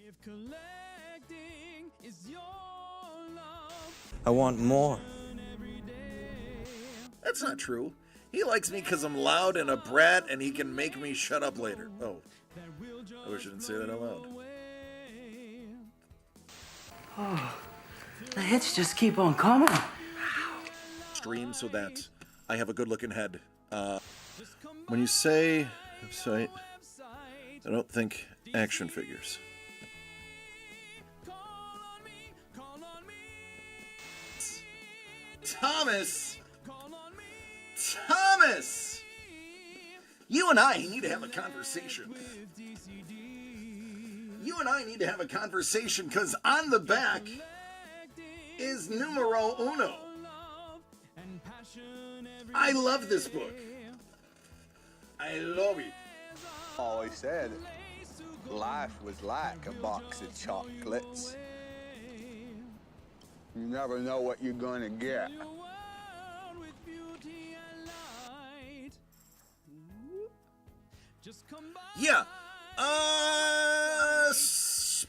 If collecting is your love, I want more. every day. That's not true. He likes me because I'm loud and a brat and he can make me shut up later. Oh, I wish I didn't say that out loud. The hits just keep on coming. Stream so that I have a good looking head. When you say website, I don't think action figures. Thomas! Thomas! You and I need to have a conversation. You and I need to have a conversation because on the back is numero uno. I love this book. I love it. Always said life was like a box of chocolates. You never know what you're gonna get. Yeah.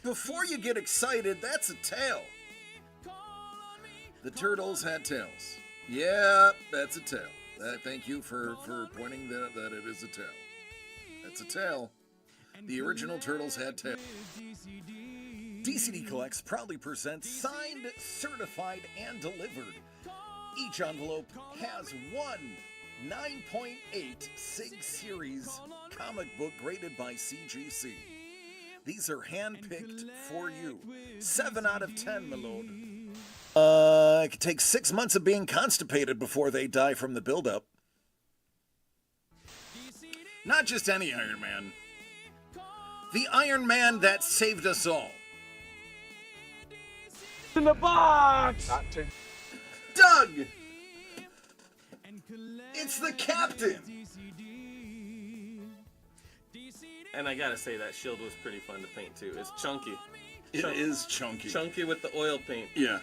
Before you get excited, that's a tail. The turtles had tails. Yeah, that's a tail. Thank you for pointing that it is a tail. That's a tail. The original turtles had tails. DCD Collects proudly presents signed, certified, and delivered. Each envelope has one 9.8 SIG Series comic book graded by CGC. These are hand-picked for you. 7 out of 10, my lord. It could take 6 months of being constipated before they die from the buildup. Not just any Iron Man. The Iron Man that saved us all. In the box! Doug! It's the Captain! And I gotta say, that shield was pretty fun to paint too. It's chunky. It is chunky. Chunky with the oil paint. Yeah.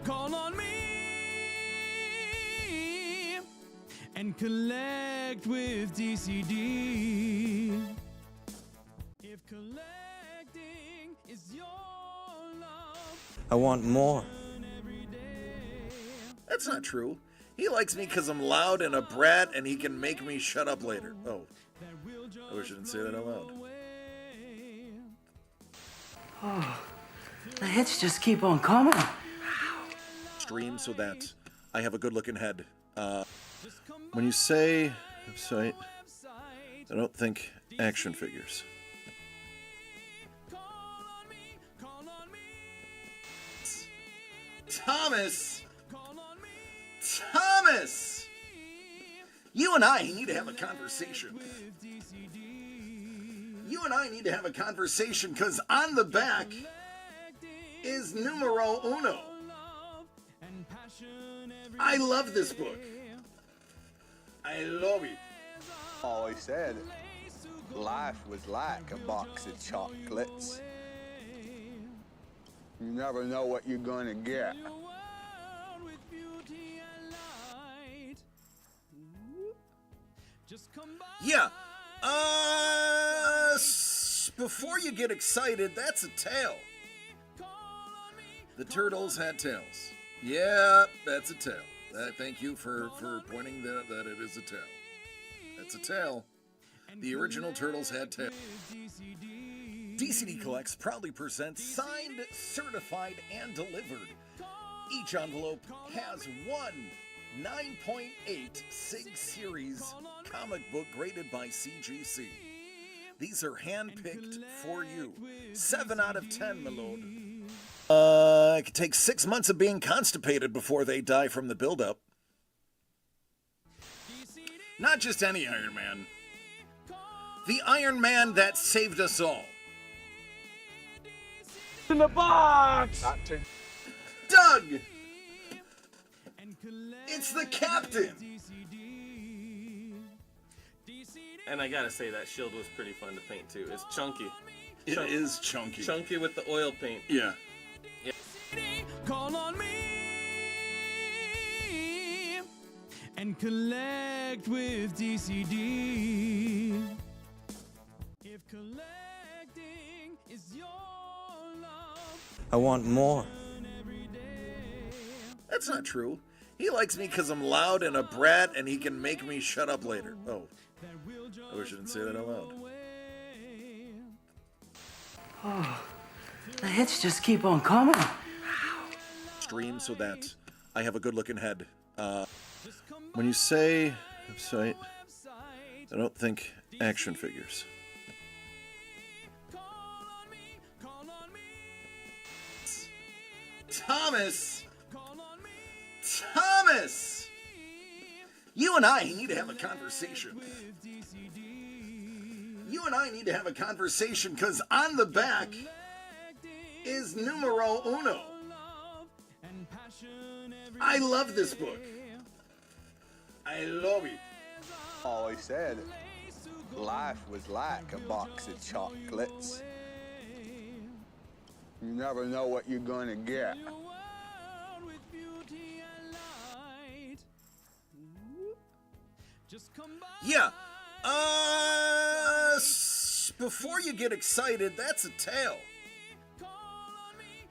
Call on me and collect with DCD. If collecting is your love, I want more. every day. That's not true. He likes me because I'm loud and a brat and he can make me shut up later. Oh, I wish I didn't say that out loud. The hits just keep on coming. Stream so that I have a good looking head. When you say website, I don't think action figures. Thomas! Thomas! You and I need to have a conversation. You and I need to have a conversation because on the back is numero uno. I love this book. I love it. Always said life was like a box of chocolates. You never know what you're gonna get. Yeah. Before you get excited, that's a tail. The turtles had tails. Yeah, that's a tail. Thank you for pointing that it is a tail. That's a tail. The original turtles had tails. DCD Collects proudly presents signed, certified, and delivered. Each envelope has one 9.8 SIG Series comic book graded by CGC. These are hand-picked for you. 7 out of 10, my lord. It could take 6 months of being constipated before they die from the buildup. Not just any Iron Man. The Iron Man that saved us all. In the box! Doug! It's the Captain! And I gotta say, that shield was pretty fun to paint too. It's chunky. It is chunky. Chunky with the oil paint. Yeah. Call on me and collect with DCD. If collecting is your love I want more. every day. That's not true. He likes me because I'm loud and a brat and he can make me shut up later. Oh, That will I wish I didn't say that out loud. The hits just keep on coming. Stream so that I have a good looking head. When you say website, I don't think action figures. Thomas! Thomas! You and I need to have a conversation. You and I need to have a conversation because on the back is numero uno. I love this book. I love it. Always said life was like a box of chocolates. You never know what you're gonna get. Yeah. Before you get excited, that's a tail.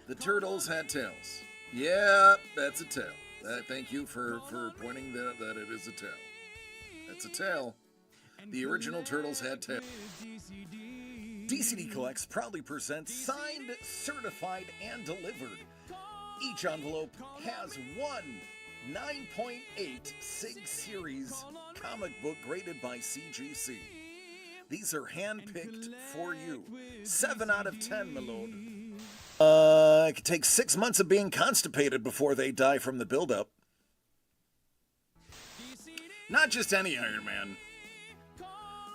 The turtles had tails. Yeah, that's a tail. Thank you for pointing that it is a tail. That's a tail. The original turtles had tails. DCD Collects proudly presents signed, certified, and delivered. Each envelope has one 9.8 Sig Series comic book graded by CGC. These are hand-picked for you. 7 out of 10, my lord. It could take 6 months of being constipated before they die from the buildup. Not just any Iron Man.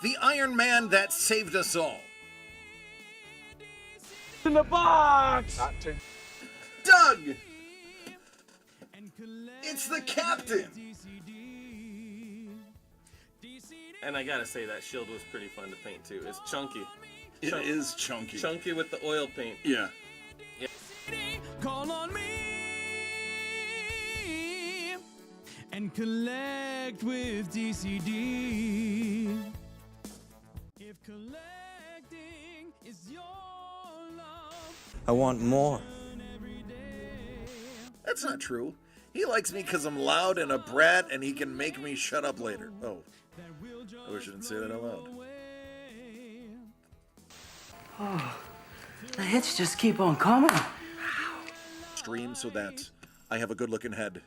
The Iron Man that saved us all. In the box! Not to Doug! It's the Captain! And I gotta say that shield was pretty fun to paint too. It's chunky. It is chunky. Chunky with the oil paint. Yeah. Call on me and collect with DCD. If collecting is your love I want more. every day. That's not true. He likes me because I'm loud and a brat and he can make me shut up later. Oh, I wish I didn't say that out loud. The hits just keep on coming. Stream so that I have a good looking head.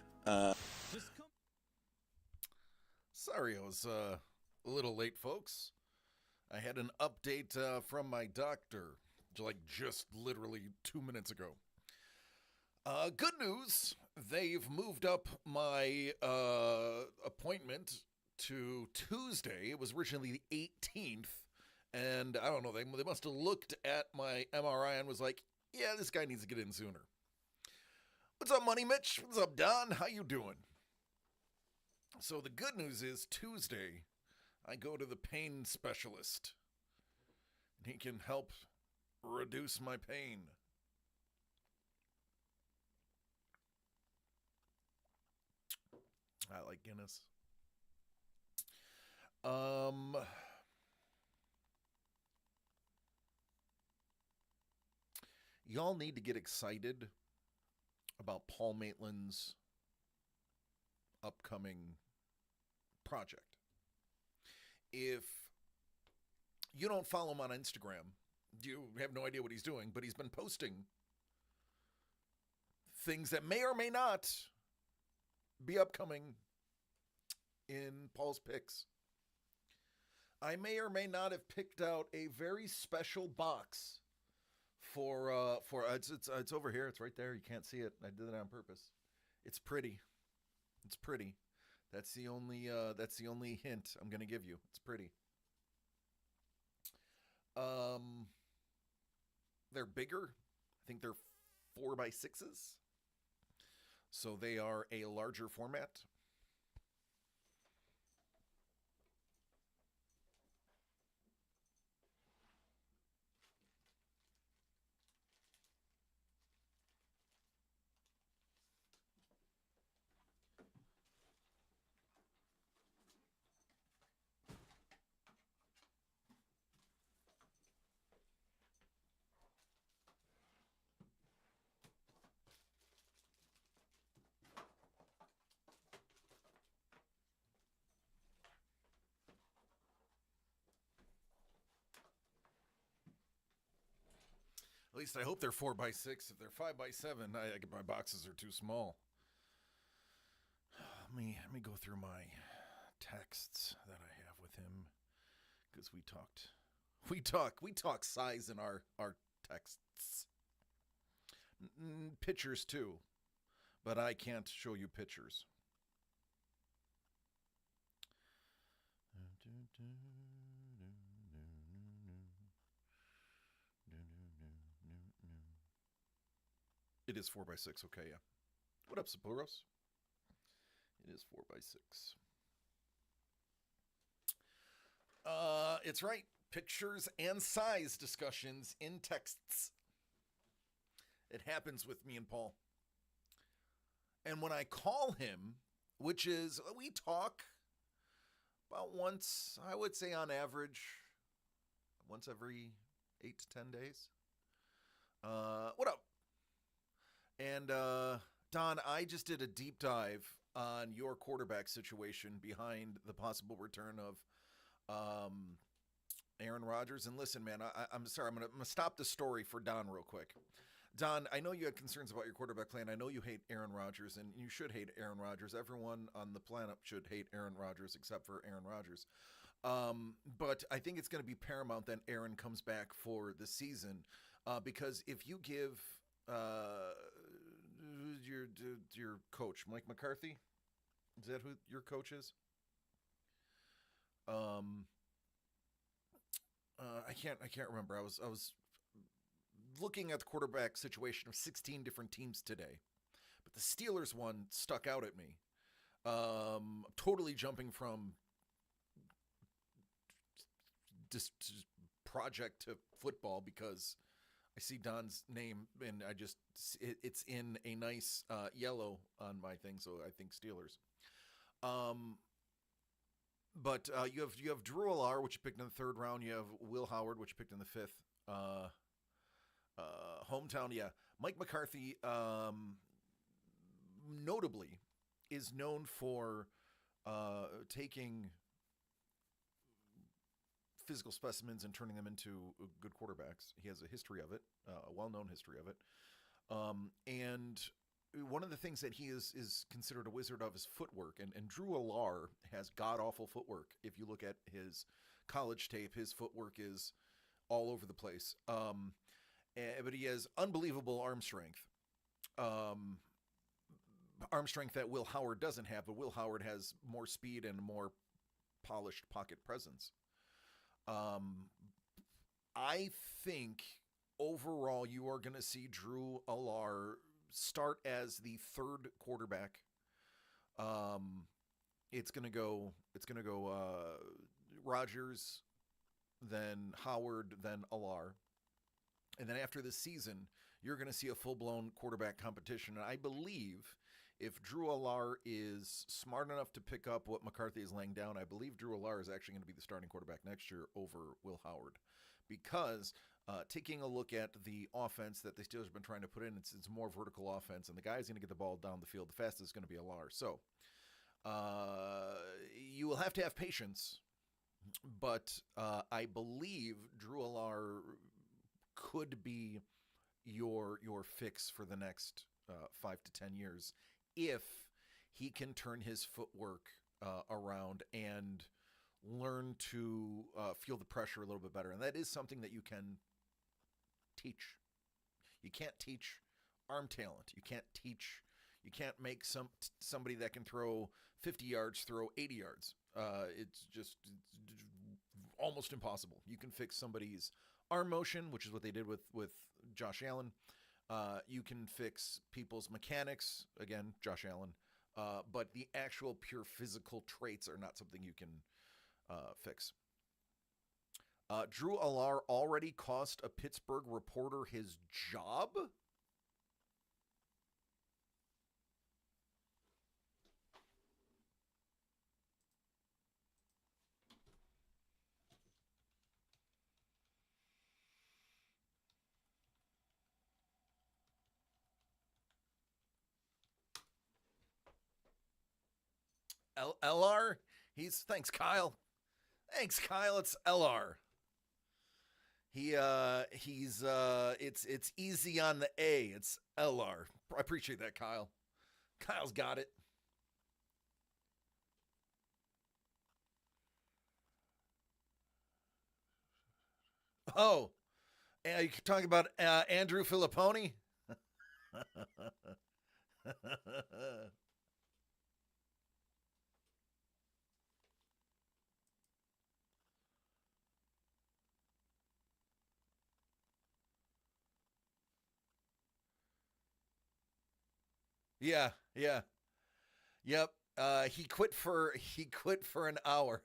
Sorry, I was a little late, folks. I had an update from my doctor, just literally 2 minutes ago. Good news, they've moved up my appointment to Tuesday. It was originally the 18th, and I don't know, they must have looked at my MRI and was like, yeah, this guy needs to get in sooner. What's up, Money Mitch? What's up, Don? How you doing? So the good news is Tuesday, I go to the pain specialist. He can help reduce my pain. I like Guinness. Y'all need to get excited about Paul Maitland's upcoming project. If you don't follow him on Instagram, you have no idea what he's doing, but he's been posting things that may or may not be upcoming in Paul's picks. I may or may not have picked out a very special box for it's over here. It's right there. You can't see it. I did it on purpose. It's pretty. It's pretty. That's the only hint I'm gonna give you. It's pretty. They're bigger. I think they're 4x6s. So they are a larger format. least I hope they're 4x6. If they're 5x7, my boxes are too small. Let me go through my texts that I have with him, because we talk size in our texts. Pictures too, but I can't show you pictures. It is 4x6, okay, yeah. What up, Sapuros? It is 4x6. It's right. Pictures and size discussions in texts. It happens with me and Paul. And when I call him, which is, we talk about once, I would say on average, once every 8 to 10 days. What up? And Don, I just did a deep dive on your quarterback situation behind the possible return of Aaron Rodgers. And listen, man, I'm sorry, I'm gonna stop the story for Don real quick. Don, I know you had concerns about your quarterback play, and I know you hate Aaron Rodgers, and you should hate Aaron Rodgers. Everyone on the planet should hate Aaron Rodgers except for Aaron Rodgers. But I think it's going to be paramount that Aaron comes back for the season, because if you give your coach, Mike McCarthy, is that who your coach is? I can't remember. I was looking at the quarterback situation of 16 different teams today, but the Steelers one stuck out at me. Totally jumping from just project to football because I see Don's name and it's in a nice yellow on my thing, so I think Steelers. But you have Drew Allar, which you picked in the 3rd round. You have Will Howard, which you picked in the 5th. Hometown, yeah. Mike McCarthy, notably, is known for taking physical specimens and turning them into good quarterbacks. He has a history of it, a well-known history of it. And one of the things that he is considered a wizard of is footwork. And Drew Allar has god-awful footwork. If you look at his college tape, his footwork is all over the place. But he has unbelievable arm strength. Arm strength that Will Howard doesn't have, but Will Howard has more speed and more polished pocket presence. I think overall you are going to see Drew Allar start as the 3rd quarterback. It's going to go Rodgers, then Howard, then Allar. And then after this season, you're going to see a full-blown quarterback competition. And I believe if Drew Allar is smart enough to pick up what McCarthy is laying down, I believe Drew Allar is actually going to be the starting quarterback next year over Will Howard. Because taking a look at the offense that the Steelers have been trying to put in, it's more vertical offense, and the guy's going to get the ball down the field. The fastest is going to be Allar. So you will have to have patience, but I believe Drew Allar could be your fix for the next 5 to 10 years if he can turn his footwork around and learn to feel the pressure a little bit better. And that is something that you can teach. You can't teach arm talent. You can't make somebody that can throw 50 yards throw 80 yards. It's almost impossible. You can fix somebody's arm motion, which is what they did with Josh Allen. You can fix people's mechanics, again, Josh Allen. But the actual pure physical traits are not something you can fix. Drew Allar already cost a Pittsburgh reporter his job? LR? Thanks, Kyle. Thanks, Kyle. It's LR. It's easy on the A. It's LR. I appreciate that, Kyle. Kyle's got it. Oh, are you talking about Andrew Filipponi? Yeah, yeah. Yep. He quit for an hour.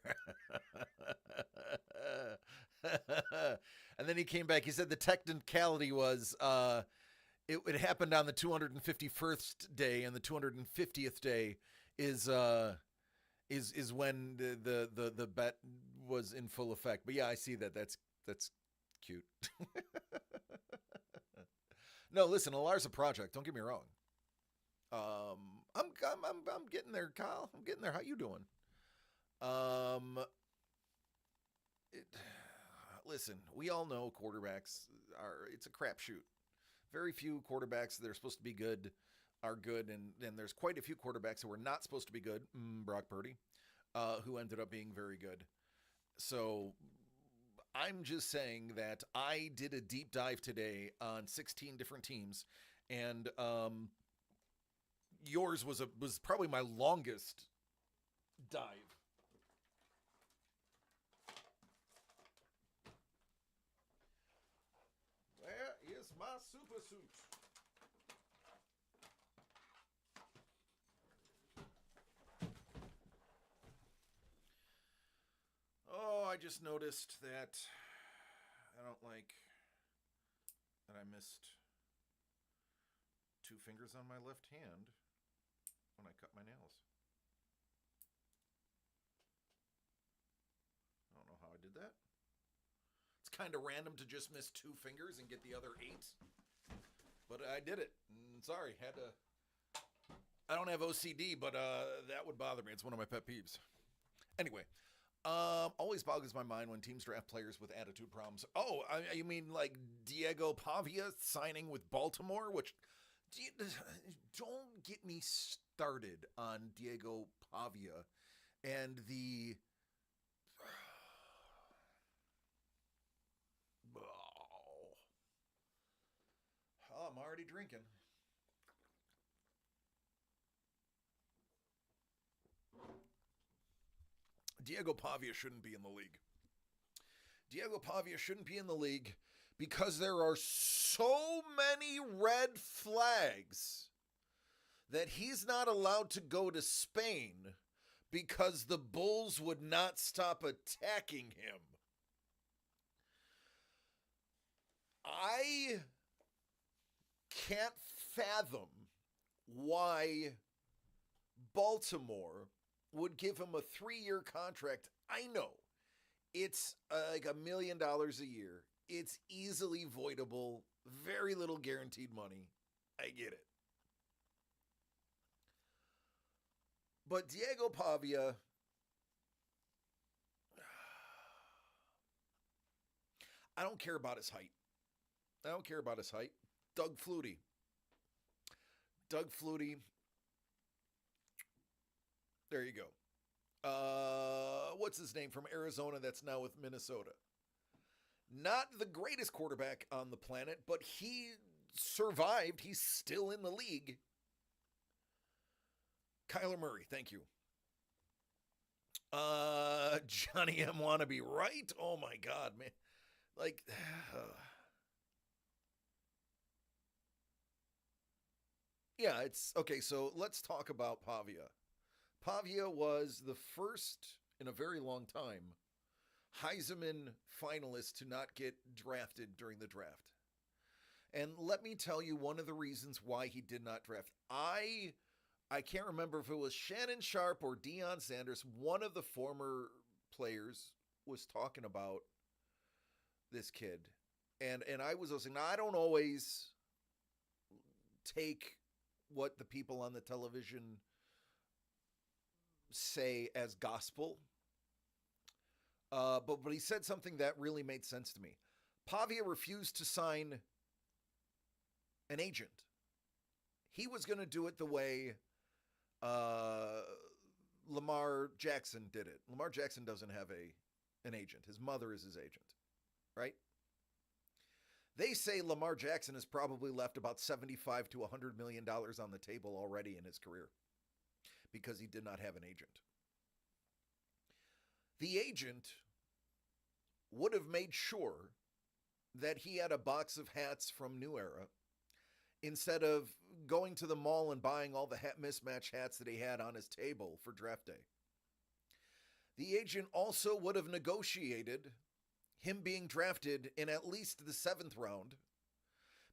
And then he came back. He said the technicality was it happened on the 251st day, and the 250th day is when the bet was in full effect. But yeah, I see that. That's cute. No, listen, Alar's a project. Don't get me wrong. I'm getting there, Kyle. I'm getting there. How you doing? Listen, we all know quarterbacks it's a crapshoot. Very few quarterbacks that are supposed to be good are good, and there's quite a few quarterbacks who were not supposed to be good. Brock Purdy, who ended up being very good. So I'm just saying that I did a deep dive today on 16 different teams, and yours was probably my longest dive. Where is my super suit? Oh, I just noticed that I don't like that I missed 2 fingers on my left hand when I cut my nails. I don't know how I did that. It's kind of random to just miss 2 fingers and get the other 8. But I did it. Sorry, had to. I don't have OCD, but that would bother me. It's one of my pet peeves. Anyway, always boggles my mind when teams draft players with attitude problems. Oh, you mean like Diego Pavia signing with Baltimore? Which, don't get me started on Diego Pavia and the... Oh, I'm already drinking. Diego Pavia shouldn't be in the league. Diego Pavia shouldn't be in the league because there are so many red flags that he's not allowed to go to Spain because the Bulls would not stop attacking him. I can't fathom why Baltimore would give him a 3-year contract. I know it's like $1 million a year. It's easily voidable, very little guaranteed money. I get it. But Diego Pavia, I don't care about his height. Doug Flutie. There you go. What's his name from Arizona that's now with Minnesota? Not the greatest quarterback on the planet, but he survived. He's still in the league. Kyler Murray, thank you. Johnny M. Wannabe, right? Oh my God, man. Like... Yeah, it's... Okay, so let's talk about Pavia. Pavia was the first in a very long time Heisman finalist to not get drafted during the draft. And let me tell you one of the reasons why he did not draft. I can't remember if it was Shannon Sharp or Deion Sanders. One of the former players was talking about this kid. And I was saying, now, I don't always take what the people on the television say as gospel. But he said something that really made sense to me. Pavia refused to sign an agent. He was going to do it the way Lamar Jackson did it. Lamar Jackson doesn't have an agent. His mother is his agent, right? They say Lamar Jackson has probably left about $75 to $100 million on the table already in his career because he did not have an agent. The agent would have made sure that he had a box of hats from New Era instead of going to the mall and buying all the mismatch hats that he had on his table for draft day. The agent also would have negotiated him being drafted in at least the 7th round,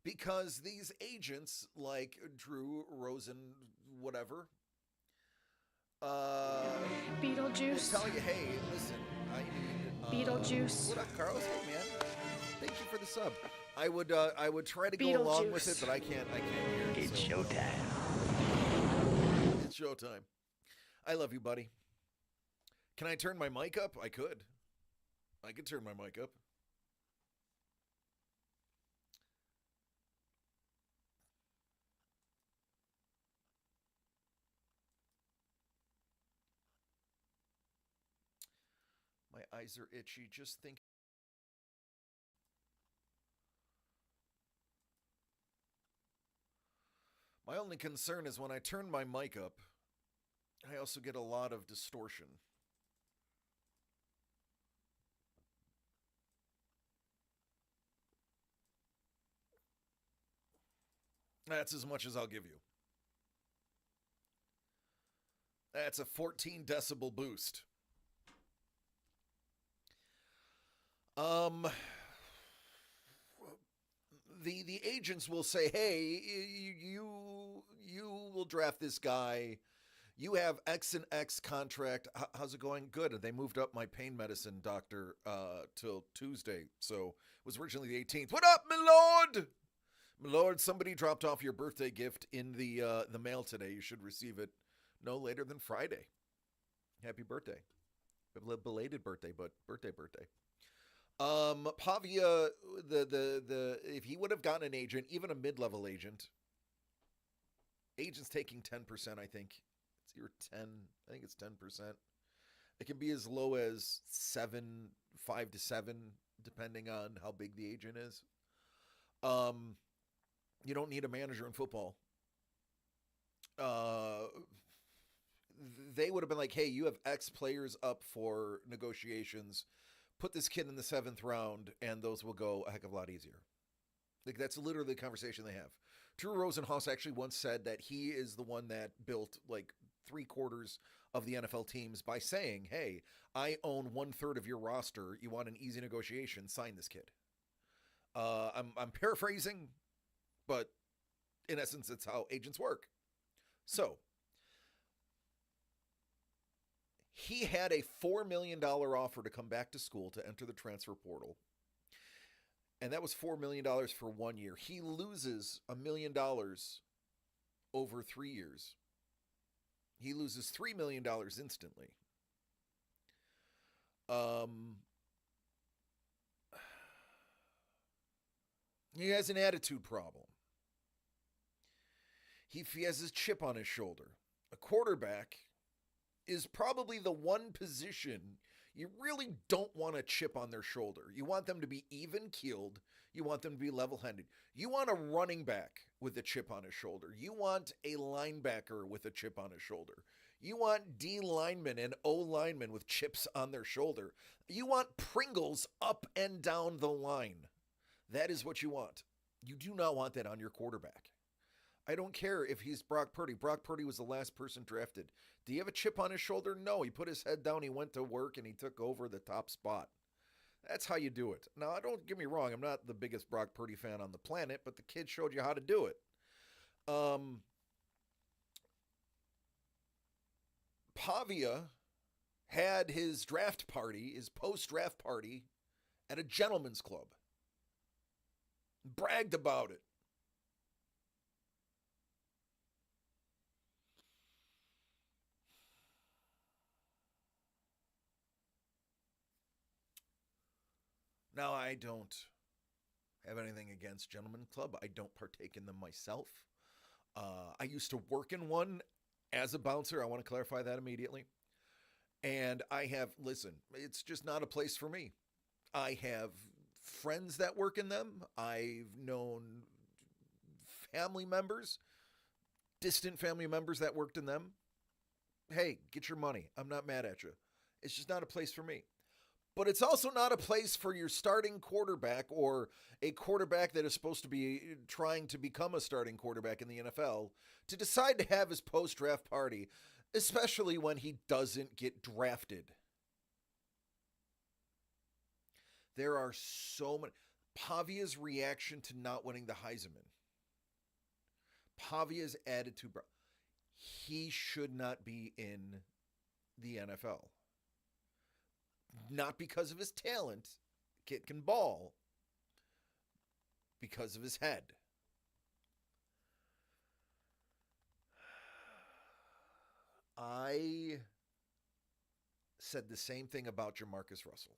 because these agents like Drew Rosen, whatever, Beetlejuice. will tell you, hey, listen, I need Beetlejuice. What up, Carlos? Hey, man, thank you for the sub. I would try to go along with it, but I can't hear it. It's showtime. It's showtime. I love you, buddy. Can I turn my mic up? I could turn my mic up. My eyes are itchy. Just think. My only concern is when I turn my mic up, I also get a lot of distortion. That's as much as I'll give you. That's a 14 decibel boost. The agents will say, hey, you will draft this guy. You have X and X contract. How's it going? Good. They moved up my pain medicine doctor till Tuesday. So it was originally the 18th. What up, my lord? My lord, somebody dropped off your birthday gift in the mail today. You should receive it no later than Friday. Happy birthday. Belated birthday, but birthday. Pavia, the if he would have gotten an agent, even a mid-level agent's taking 10%, I think. It's either 10, I think it's 10%. It can be as low as 5 to 7, depending on how big the agent is. You don't need a manager in football. They would have been like, hey, you have X players up for negotiations. Put this kid in the 7th round, and those will go a heck of a lot easier. Like, that's literally the conversation they have. Drew Rosenhaus actually once said that he is the one that built like 3/4 of the NFL teams by saying, hey, I own 1/3 of your roster. You want an easy negotiation? Sign this kid. I'm paraphrasing, but in essence, it's how agents work. So he had a $4 million offer to come back to school to enter the transfer portal. And that was $4 million for 1 year. He loses $1 million over 3 years. He loses $3 million instantly. He has an attitude problem. He has his chip on his shoulder. A quarterback is probably the one position you really don't want a chip on their shoulder. You want them to be even-keeled. You want them to be level-headed. You want a running back with a chip on his shoulder. You want a linebacker with a chip on his shoulder. You want D linemen and O linemen with chips on their shoulder. You want Pringles up and down the line. That is what you want. You do not want that on your quarterback. I don't care if he's Brock Purdy. Brock Purdy was the last person drafted. Do you have a chip on his shoulder? No. He put his head down, he went to work, and he took over the top spot. That's how you do it. Now, don't get me wrong. I'm not the biggest Brock Purdy fan on the planet, but the kid showed you how to do it. Pavia had his draft party, his post-draft party, at a gentleman's club. Bragged about it. Now, I don't have anything against gentlemen club. I don't partake in them myself. I used to work in one as a bouncer. I want to clarify that immediately. And listen, it's just not a place for me. I have friends that work in them. I've known family members, distant family members that worked in them. Hey, get your money. I'm not mad at you. It's just not a place for me. But it's also not a place for your starting quarterback or a quarterback that is supposed to be trying to become a starting quarterback in the NFL to decide to have his post-draft party, especially when he doesn't get drafted. There are so many. Pavia's reaction to not winning the Heisman. Pavia's attitude, bro. He should not be in the NFL. Not because of his talent, kid can ball, because of his head. I said the same thing about Jamarcus Russell.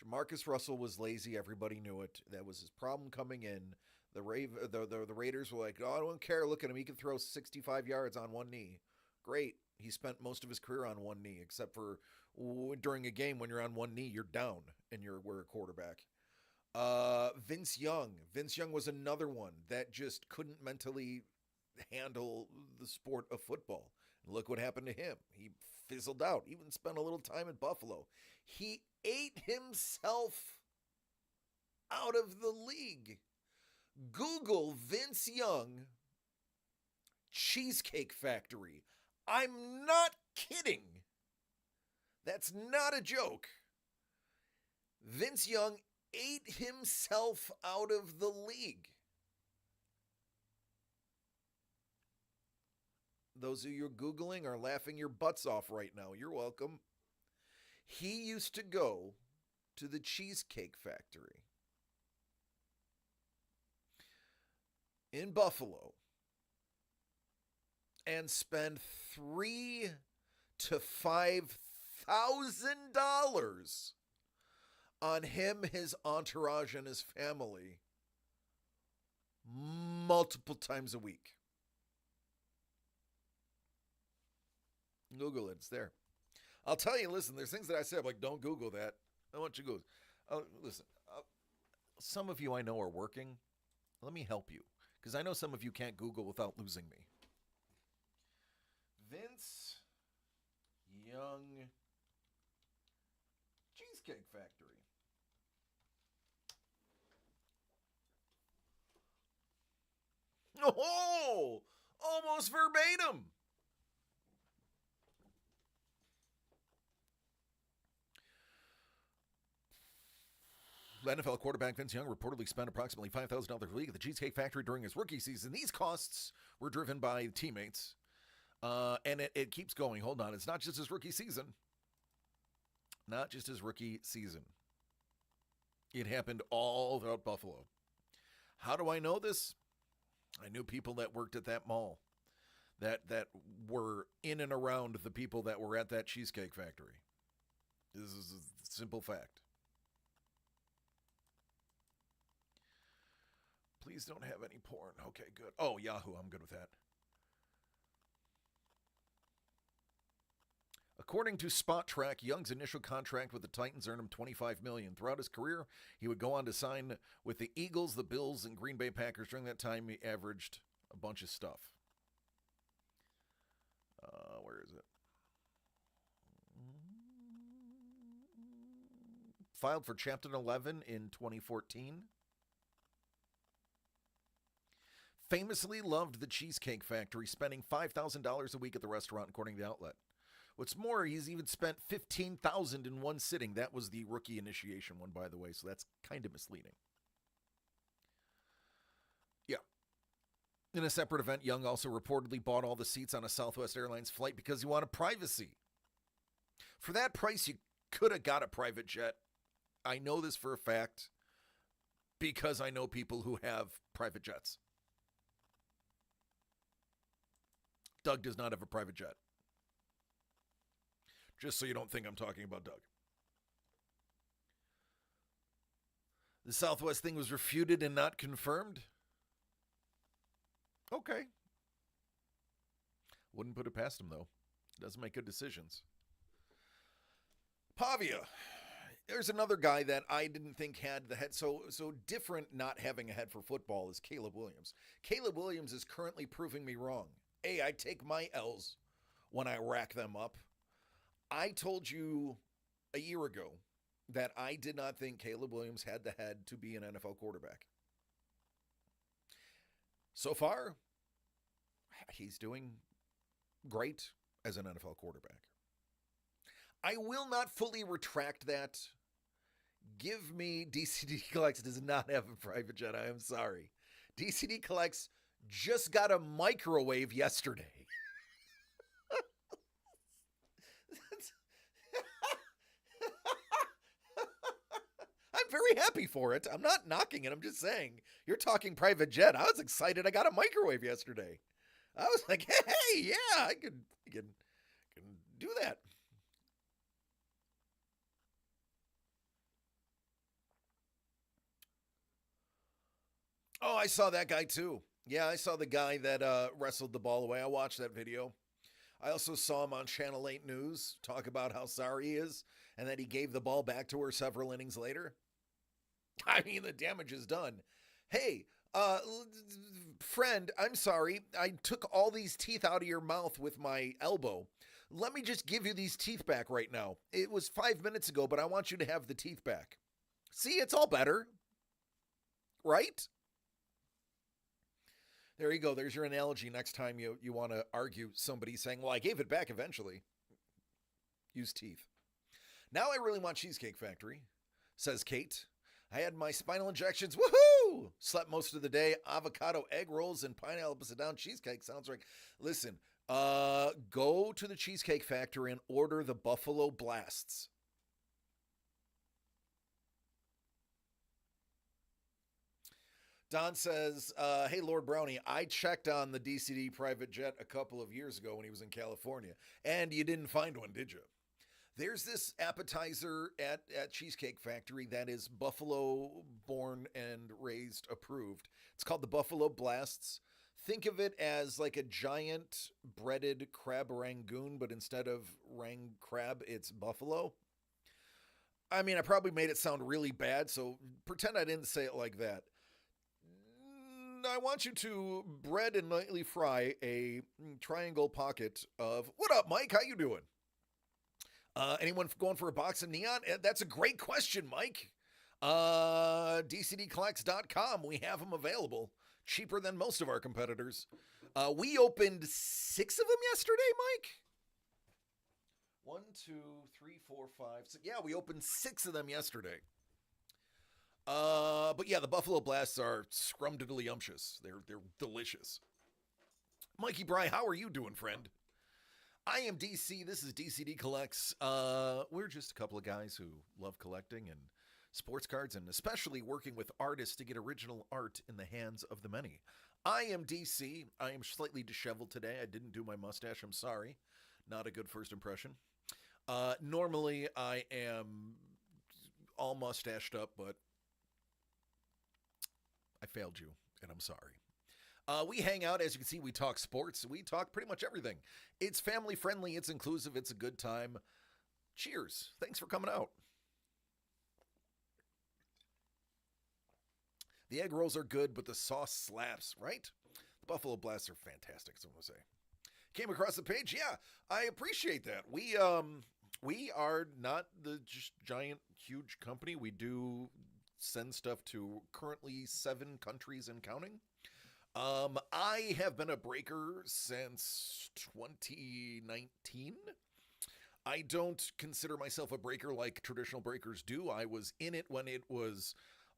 Jamarcus Russell was lazy. Everybody knew it. That was his problem coming in. The Raiders were like, oh, I don't care. Look at him. He can throw 65 yards on one knee. Great. He spent most of his career on one knee, except for during a game when you're on one knee, you're down and we're a quarterback. Vince Young. Vince Young was another one that just couldn't mentally handle the sport of football. And look what happened to him. He fizzled out. Even spent a little time in Buffalo. He ate himself out of the league. Google Vince Young Cheesecake Factory. I'm not kidding. That's not a joke. Vince Young ate himself out of the league. Those of you Googling are laughing your butts off right now. You're welcome. He used to go to the Cheesecake Factory in Buffalo and spend $3,000 to $5,000 on him, his entourage, and his family multiple times a week. Google it. It's there. I'll tell you, listen, there's things that I say, I'm like, don't Google that. I want you to go. Listen, some of you I know are working. Let me help you, because I know some of you can't Google without losing me. Vince Young Cheesecake Factory. Oh, almost verbatim. NFL quarterback Vince Young reportedly spent approximately $5,000 a week at the Cheesecake Factory during his rookie season. These costs were driven by teammates. And it keeps going. Hold on. It's not just his rookie season. Not just his rookie season. It happened all throughout Buffalo. How do I know this? I knew people that worked at that mall that were in and around the people that were at that Cheesecake Factory. This is a simple fact. Please don't have any porn. Okay, good. Oh, Yahoo. I'm good with that. According to Spot Track, Young's initial contract with the Titans earned him $25 million. Throughout his career, he would go on to sign with the Eagles, the Bills, and Green Bay Packers. During that time, he averaged a bunch of stuff. Where is it? Filed for Chapter 11 in 2014. Famously loved the Cheesecake Factory, spending $5,000 a week at the restaurant, according to the outlet. What's more, he's even spent $15,000 in one sitting. That was the rookie initiation one, by the way, so that's kind of misleading. Yeah. In a separate event, Young also reportedly bought all the seats on a Southwest Airlines flight because he wanted privacy. For that price, you could have got a private jet. I know this for a fact because I know people who have private jets. Doug does not have a private jet. Just so you don't think I'm talking about Doug. The Southwest thing was refuted and not confirmed? Okay. Wouldn't put it past him, though. Doesn't make good decisions. Pavia. There's another guy that I didn't think had the head. So different not having a head for football is Caleb Williams. Caleb Williams is currently proving me wrong. I take my L's when I rack them up. I told you a year ago that I did not think Caleb Williams had the head to be an NFL quarterback. So far, he's doing great as an NFL quarterback. I will not fully retract that. Give me DCD Collects does not have a private jet. I am sorry. DCD Collects just got a microwave yesterday. I'm very happy for it. I'm not knocking it. I'm just saying, you're talking private jet. I was excited I got a microwave yesterday. I was like, hey, yeah, I can do that. Oh, I saw that guy too. Yeah, I saw the guy that wrestled the ball away. I watched that video. I also saw him on Channel 8 News talk about how sorry he is and that he gave the ball back to her several innings later. I mean, the damage is done. Hey, friend, I'm sorry. I took all these teeth out of your mouth with my elbow. Let me just give you these teeth back right now. It was 5 minutes ago, but I want you to have the teeth back. See, it's all better. Right? There you go. There's your analogy next time you want to argue somebody saying, well, I gave it back eventually. Use teeth. Now I really want Cheesecake Factory, says Kate. I had my spinal injections. Woohoo! Slept most of the day. Avocado egg rolls and pineapple sit-down cheesecake. Sounds like, listen, go to the Cheesecake Factory and order the Buffalo Blasts. Don says, hey, Lord Brownie, I checked on the DCD private jet a couple of years ago when he was in California, and you didn't find one, did you? There's this appetizer at Cheesecake Factory that is Buffalo born and raised approved. It's called the Buffalo Blasts. Think of it as like a giant breaded crab rangoon, but instead of crab, it's buffalo. I mean, I probably made it sound really bad, so pretend I didn't say it like that. I want you to bread and lightly fry a triangle pocket of, what up, Mike? How you doing? Anyone going for a box of neon? That's a great question, Mike. DCDcollects.com. We have them available. Cheaper than most of our competitors. We opened 6 of them yesterday, Mike. 1, 2, 3, 4, 5, 6. Yeah, we opened 6 of them yesterday. But yeah, the Buffalo Blasts are scrumdiddlyumptious. They're delicious. Mikey Bry, how are you doing, friend? I am DC. This is DCD Collects. We're just a couple of guys who love collecting and sports cards, and especially working with artists to get original art in the hands of the many. I am DC. I am slightly disheveled today. I didn't do my mustache. I'm sorry. Not a good first impression. Normally, I am all mustached up, but I failed you, and I'm sorry. We hang out. As you can see, we talk sports. We talk pretty much everything. It's family friendly. It's inclusive. It's a good time. Cheers. Thanks for coming out. The egg rolls are good, but the sauce slaps, right? The Buffalo Blasts are fantastic, so I'm going to say. Came across the page. Yeah, I appreciate that. We are not the giant, huge company. We do send stuff to currently 7 countries and counting. I have been a breaker since 2019. I don't consider myself a breaker like traditional breakers do. I was in it when it was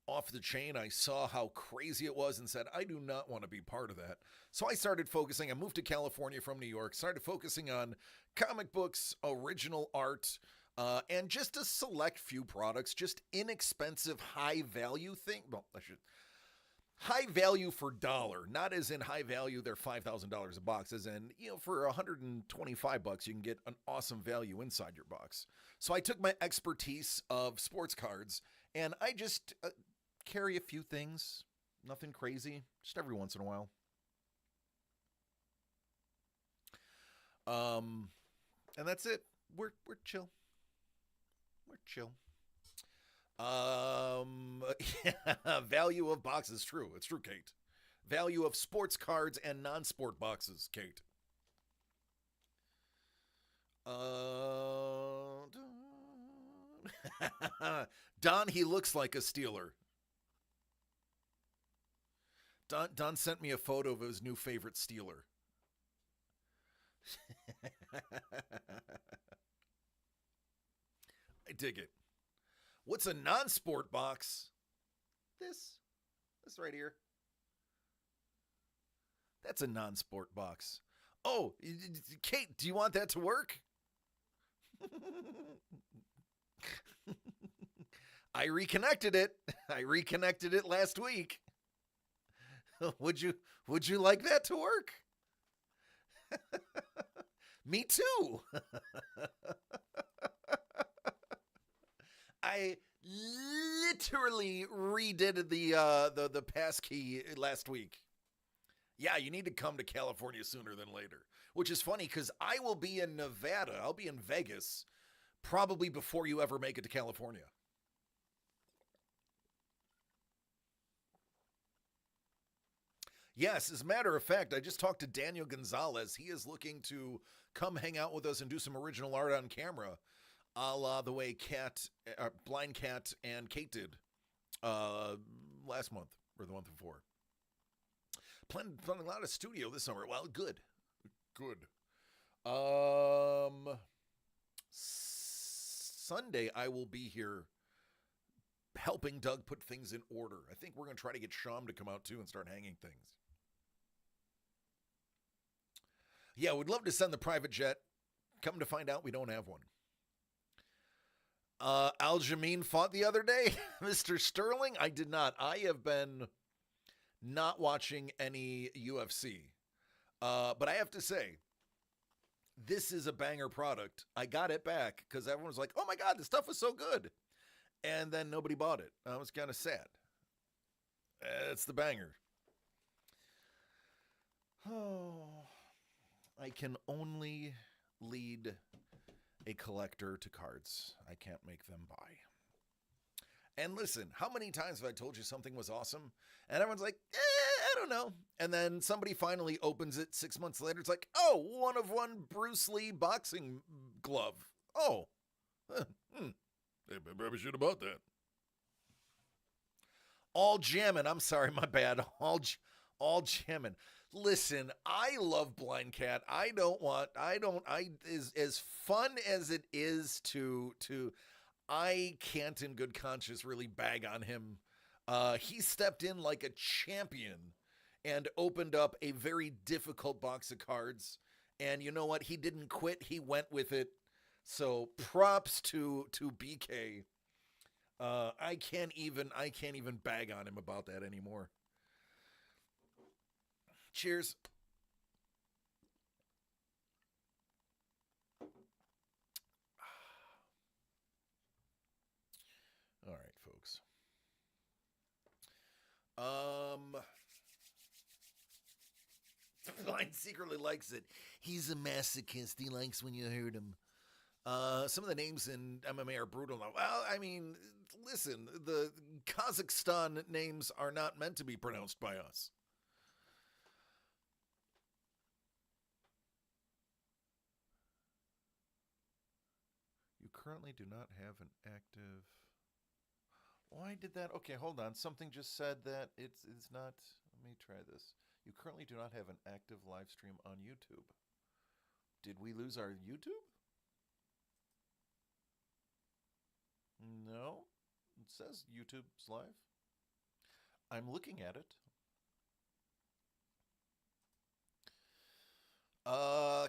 off the chain. I saw how crazy it was and said, I do not want to be part of that. So I started focusing. I moved to California from New York, started focusing on comic books, original art, and just a select few products, just inexpensive, high value thing. Well, high value for dollar, not as in high value, they're $5,000 a box, as in, for $125, you can get an awesome value inside your box. So I took my expertise of sports cards and I just carry a few things. Nothing crazy. Just every once in a while. And that's it. We're chill. We're chill. Yeah, value of boxes. True. It's true, Kate. Value of sports cards and non-sport boxes, Kate. Don, he looks like a Steeler. Don sent me a photo of his new favorite Steeler. I dig it. What's a non-sport box? This right here. That's a non-sport box. Oh, Kate, do you want that to work? I reconnected it. I reconnected it last week. Would you like that to work? Me too. I literally redid the passkey last week. Yeah, you need to come to California sooner than later. Which is funny because I will be in Nevada. I'll be in Vegas probably before you ever make it to California. Yes, as a matter of fact, I just talked to Daniel Gonzalez. He is looking to come hang out with us and do some original art on camera, a la the way Blind Cat and Kate did last month or the month before. Planning a lot of studio this summer. Well, good. Sunday I will be here helping Doug put things in order. I think we're going to try to get Sham to come out too and start hanging things. Yeah, we'd love to send the private jet. Come to find out, we don't have one. Aljamain fought the other day. Mr. Sterling, I did not. I have been not watching any UFC. But I have to say, this is a banger product. I got it back because everyone was like, oh my God, this stuff was so good. And then nobody bought it. I was kind of sad. It's the banger. Oh, I can only lead a collector to cards. I can't make them buy. And listen, how many times have I told you something was awesome? And everyone's like, I don't know. And then somebody finally opens it 6 months later. It's like, oh, 1-of-1 Bruce Lee boxing glove. Oh, Hey, maybe I should have bought that. All jamming. I'm sorry, my bad. All jamming. Listen, I love Blind Cat. As fun as it is to I can't in good conscience really bag on him. He stepped in like a champion and opened up a very difficult box of cards. And you know what? He didn't quit. He went with it. So props to BK. I can't even bag on him about that anymore. Cheers. All right, folks. Blind secretly likes it. He's a masochist. He likes when you hurt him. Some of the names in MMA are brutal now. Well, I mean, listen, the Kazakhstan names are not meant to be pronounced by us. You currently do not have an active... Why did that? Okay, hold on. Something just said that it's not... Let me try this. You currently do not have an active live stream on YouTube. Did we lose our YouTube? No. It says YouTube's live. I'm looking at it.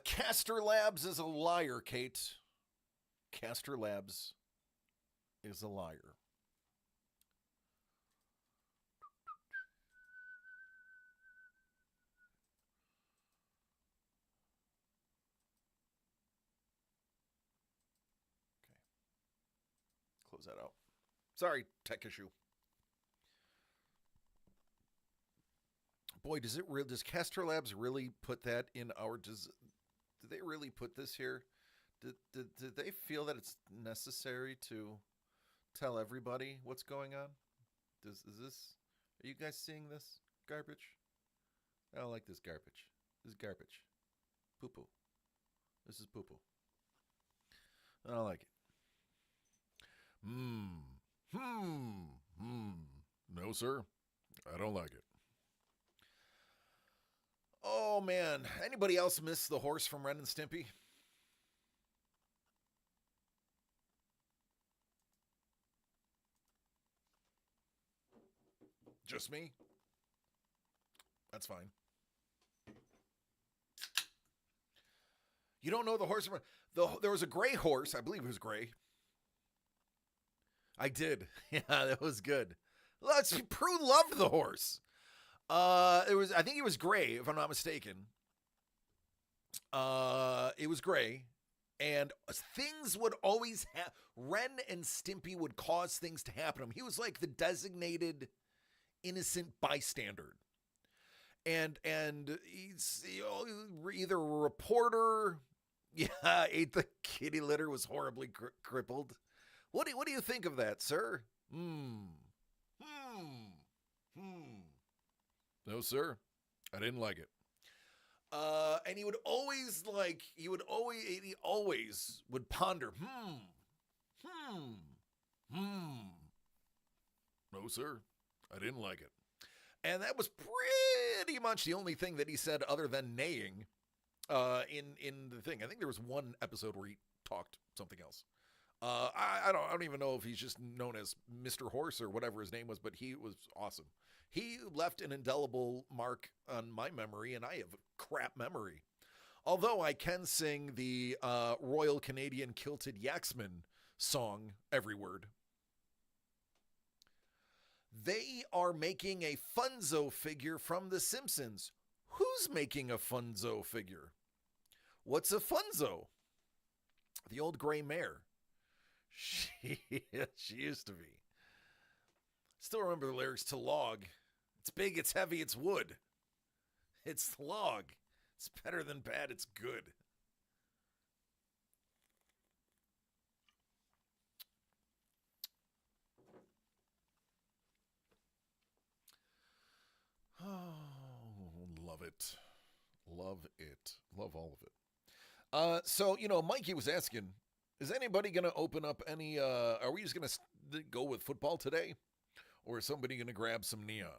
Caster Labs is a liar, Kate. Caster Labs is a liar. Close that out. Sorry, tech issue. boy, does Castro Labs really put that in our? Did they really put this here? Did they feel that it's necessary to tell everybody what's going on? Is this? Are you guys seeing this garbage? I don't like this garbage. This is garbage. Poo poo. This is poo poo. I don't like it. No, sir. I don't like it. Oh man, anybody else miss the horse from Ren and Stimpy? Just me? That's fine. You don't know the horse from there was a gray horse, I believe it was gray. I did. Yeah, that was good. Prue loved the horse. I think it was gray, if I'm not mistaken. It was gray. And things would always happen. Ren and Stimpy would cause things to happen to him. He was like the designated innocent bystander. And he's either a reporter. Yeah, ate the kitty litter, was horribly crippled. What do you think of that, sir? No, sir. I didn't like it. And he always would ponder, No, sir. I didn't like it. And that was pretty much the only thing that he said other than neighing in the thing. I think there was one episode where he talked something else. I don't even know if he's just known as Mr. Horse or whatever his name was, but he was awesome. He left an indelible mark on my memory, and I have a crap memory. Although I can sing the Royal Canadian Kilted Yaxman song, every word. They are making a Funzo figure from The Simpsons. Who's making a Funzo figure? What's a Funzo? The old gray mare. She used to be. Still remember the lyrics to Log. It's big, it's heavy, it's wood. It's log. It's better than bad, it's good. Oh, love it. Love it. Love all of it. So, Mikey was asking, is anybody going to open up any, are we just going to go with football today? Or is somebody going to grab some neon?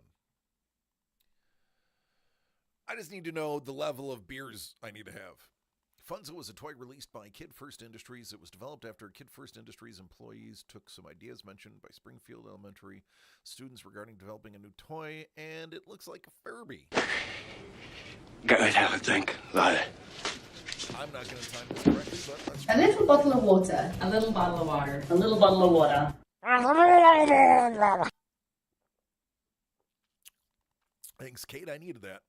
I just need to know the level of beers I need to have. Funzo was a toy released by Kid First Industries. It was developed after Kid First Industries employees took some ideas mentioned by Springfield Elementary students regarding developing a new toy, and it looks like a Furby. Go ahead, have a drink, Lyle. I'm not going to time this correctly, but let's try. A little bottle of water. A little bottle of water. A little bottle of water. Thanks, Kate. I needed that.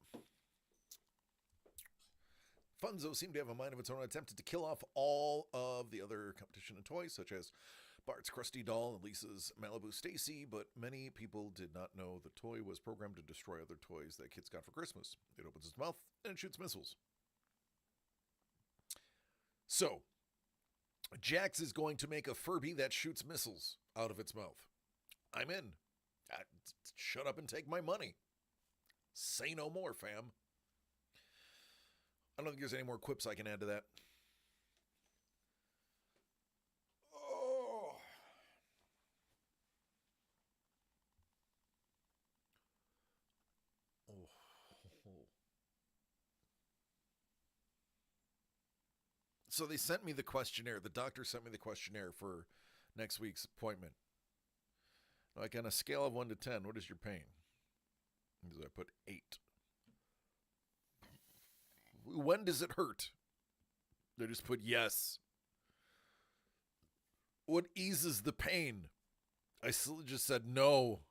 Funzo seemed to have a mind of its own and attempted to kill off all of the other competition and toys, such as Bart's Krusty Doll and Lisa's Malibu Stacy, but many people did not know the toy was programmed to destroy other toys that kids got for Christmas. It opens its mouth and it shoots missiles. So, Jax is going to make a Furby that shoots missiles out of its mouth. I'm in. Shut up and take my money. Say no more, fam. I don't think there's any more quips I can add to that. Oh. So they sent me the questionnaire. The doctor sent me the questionnaire for next week's appointment. Like on a scale of 1 to 10, what is your pain? I put 8. When does it hurt? They just put yes. What eases the pain? I just said no.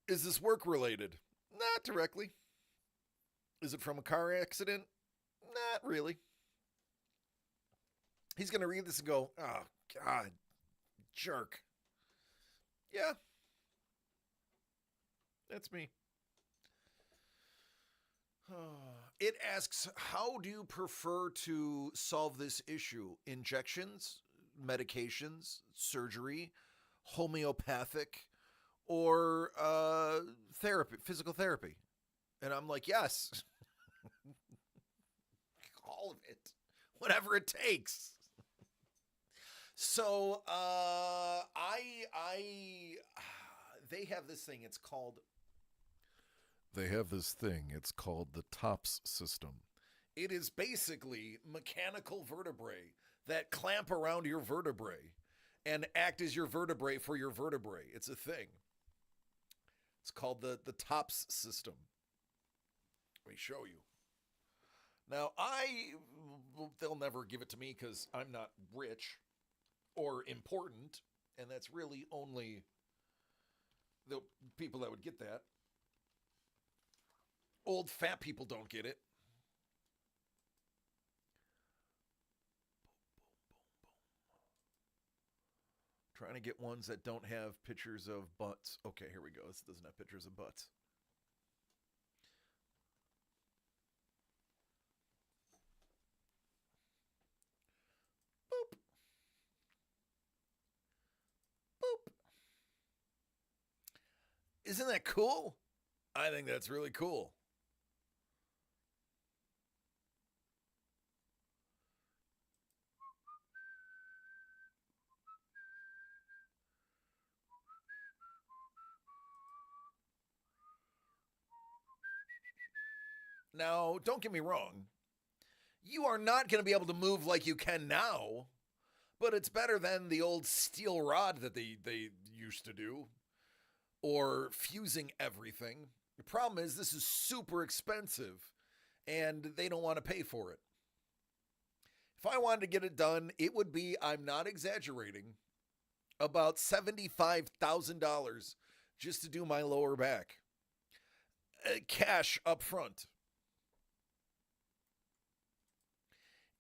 Is this work related? Not directly. Is it from a car accident? Not really. He's going to read this and go, oh, God, jerk. Yeah. That's me. It asks, how do you prefer to solve this issue? Injections, medications, surgery, homeopathic, or therapy, physical therapy? And I'm like, yes. All of it. Whatever it takes. So they have this thing, it's called the TOPS system. It is basically mechanical vertebrae that clamp around your vertebrae and act as your vertebrae for your vertebrae. It's a thing. It's called the TOPS system. Let me show you. Now, they'll never give it to me because I'm not rich or important, and that's really only the people that would get that. Old fat people don't get it. Trying to get ones that don't have pictures of butts. Okay, here we go. This doesn't have pictures of butts. Boop. Boop. Isn't that cool? I think that's really cool. Now, don't get me wrong. You are not going to be able to move like you can now, but it's better than the old steel rod that they used to do, or fusing everything. The problem is this is super expensive, and they don't want to pay for it. If I wanted to get it done, it would be, I'm not exaggerating, about $75,000 just to do my lower back. Cash up front.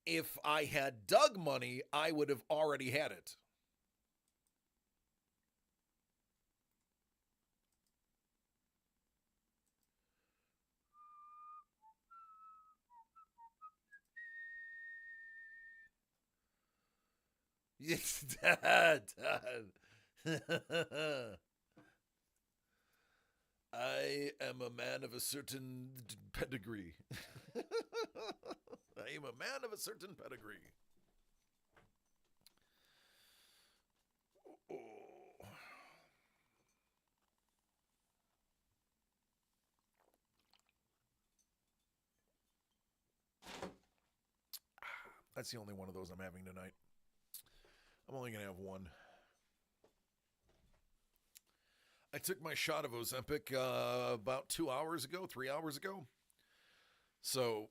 If I had Doug money, I would have already had it. Yes, Dad. I am a man of a certain pedigree. I am a man of a certain pedigree. Oh. That's the only one of those I'm having tonight. I'm only going to have one. I took my shot of Ozempic about 3 hours ago. So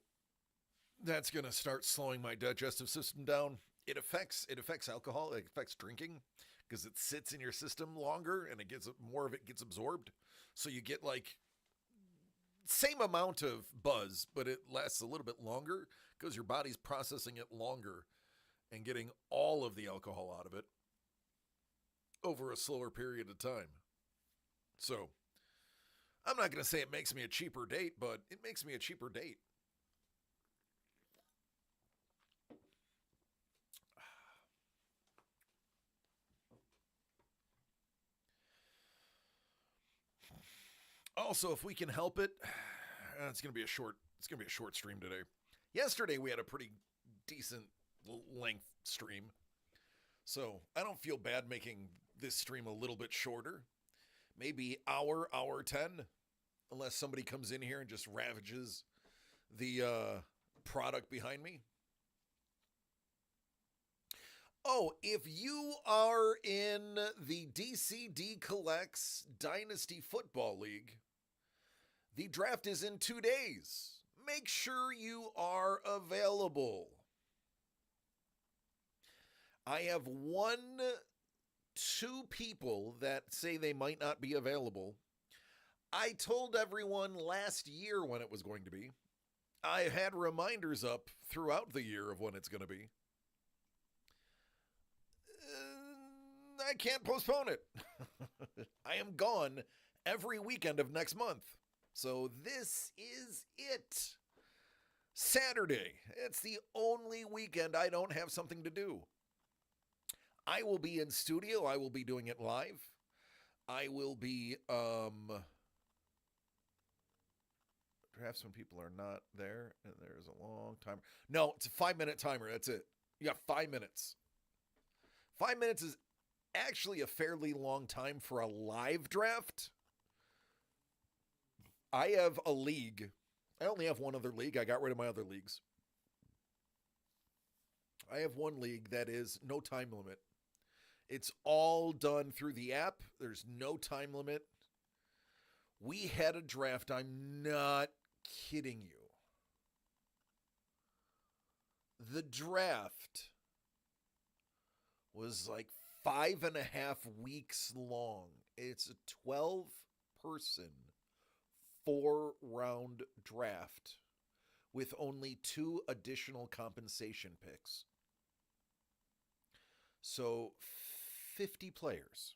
that's going to start slowing my digestive system down. It affects alcohol. It affects drinking because it sits in your system longer and more of it gets absorbed. So you get like same amount of buzz, but it lasts a little bit longer because your body's processing it longer and getting all of the alcohol out of it over a slower period of time. So I'm not going to say it makes me a cheaper date, but it makes me a cheaper date. Also, if we can help it, it's going to be a short stream today. Yesterday we had a pretty decent length stream. So, I don't feel bad making this stream a little bit shorter. Maybe hour 10, unless somebody comes in here and just ravages the product behind me. Oh, if you are in the DCD Collects Dynasty Football League, the draft is in 2 days. Make sure you are available. I have 2 people that say they might not be available. I told everyone last year when it was going to be. I had reminders up throughout the year of when it's going to be. I can't postpone it. I am gone every weekend of next month. So this is it. Saturday. It's the only weekend I don't have something to do. I will be in studio. I will be doing it live. I will be, perhaps when people are not there, and there's a long timer. No, it's a 5-minute timer. That's it. You got 5 minutes. 5 minutes is actually a fairly long time for a live draft. I have a league. I only have one other league. I got rid of my other leagues. I have one league that is no time limit. It's all done through the app. There's no time limit. We had a draft. I'm not kidding you. The draft was like 5.5 weeks long. It's a 12-person, 4-round draft with only 2 additional compensation picks. So 50 players.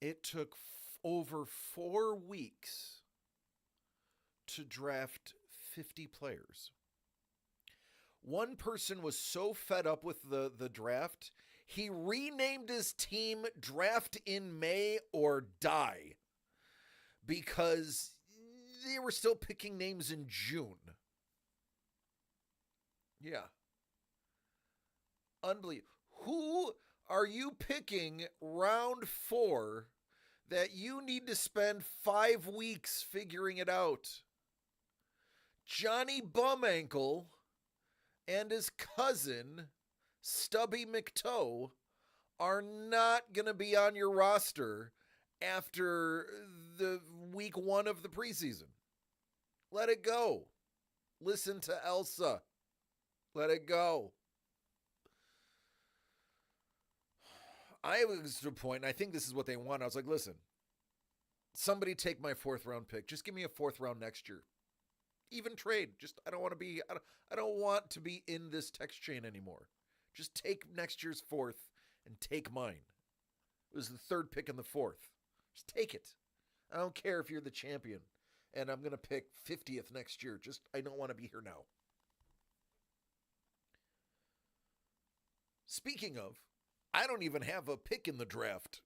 It took over 4 weeks to draft 50 players. One person was so fed up with the draft, he renamed his team Draft in May or Die because they were still picking names in June. Yeah. Unbelievable. Who are you picking round 4 that you need to spend 5 weeks figuring it out? Johnny Bumankle and his cousin, Stubby McToe, are not going to be on your roster after the week 1 of the preseason. Let it go. Listen to Elsa. Let it go. I was to a point, and I think this is what they want. I was like, listen, somebody take my 4th round pick. Just give me a 4th round next year. Even trade. Just, I don't want to be in this text chain anymore. Just take next year's 4th and take mine. It was the 3rd pick in the 4th. Just take it. I don't care if you're the champion and I'm going to pick 50th next year. Just, I don't want to be here now. Speaking of, I don't even have a pick in the draft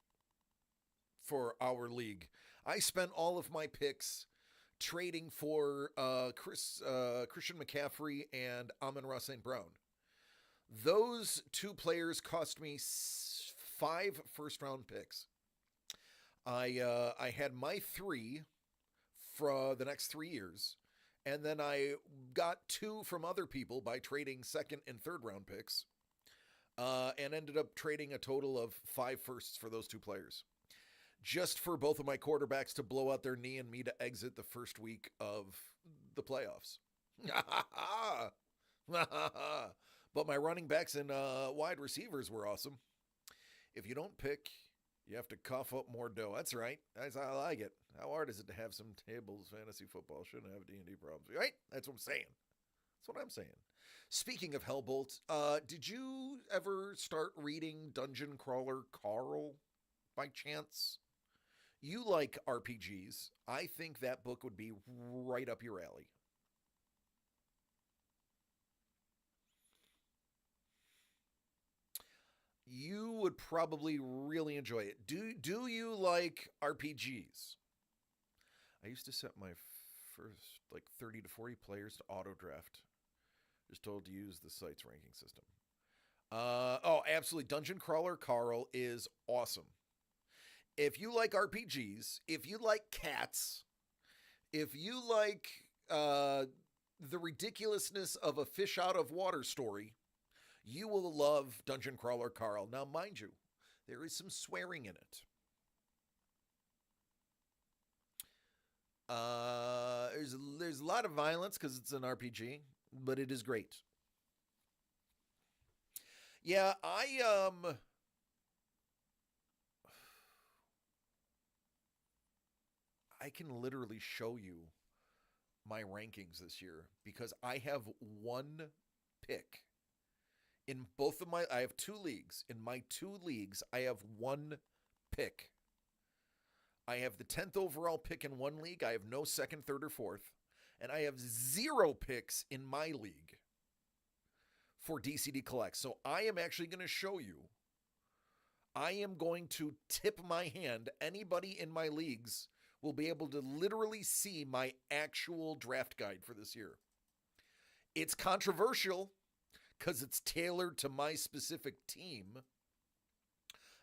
for our league. I spent all of my picks trading for Christian McCaffrey and Amon-Ra St. Brown. Those 2 players cost me 5 first-round picks. I had my 3 for the next 3 years, and then I got 2 from other people by trading 2nd and 3rd round picks. And ended up trading a total of 5 firsts for those 2 players. Just for both of my quarterbacks to blow out their knee and me to exit the first week of the playoffs. But my running backs and wide receivers were awesome. If you don't pick, you have to cough up more dough. That's right. I like it. How hard is it to have some tables? Fantasy football shouldn't have D&D problems. Right? That's what I'm saying. That's what I'm saying. Speaking of Hellbolt, did you ever start reading Dungeon Crawler Carl by chance? You like RPGs. I think that book would be right up your alley. You would probably really enjoy it. Do you like RPGs? I used to set my first 30 to 40 players to auto draft. Just told to use the site's ranking system. Oh, absolutely. Dungeon Crawler Carl is awesome. If you like RPGs, if you like cats, if you like the ridiculousness of a fish out of water story, you will love Dungeon Crawler Carl. Now, mind you, there is some swearing in it. There's a lot of violence because it's an RPG, but it is great. Yeah, I can literally show you my rankings this year because I have one pick. In both of I have 2 leagues. In my 2 leagues, I have one pick. I have the 10th overall pick in one league. I have no second, third, or fourth. And I have 0 picks in my league for DCD Collect. So I am actually going to show you. I am going to tip my hand. Anybody in my leagues will be able to literally see my actual draft guide for this year. It's controversial because it's tailored to my specific team.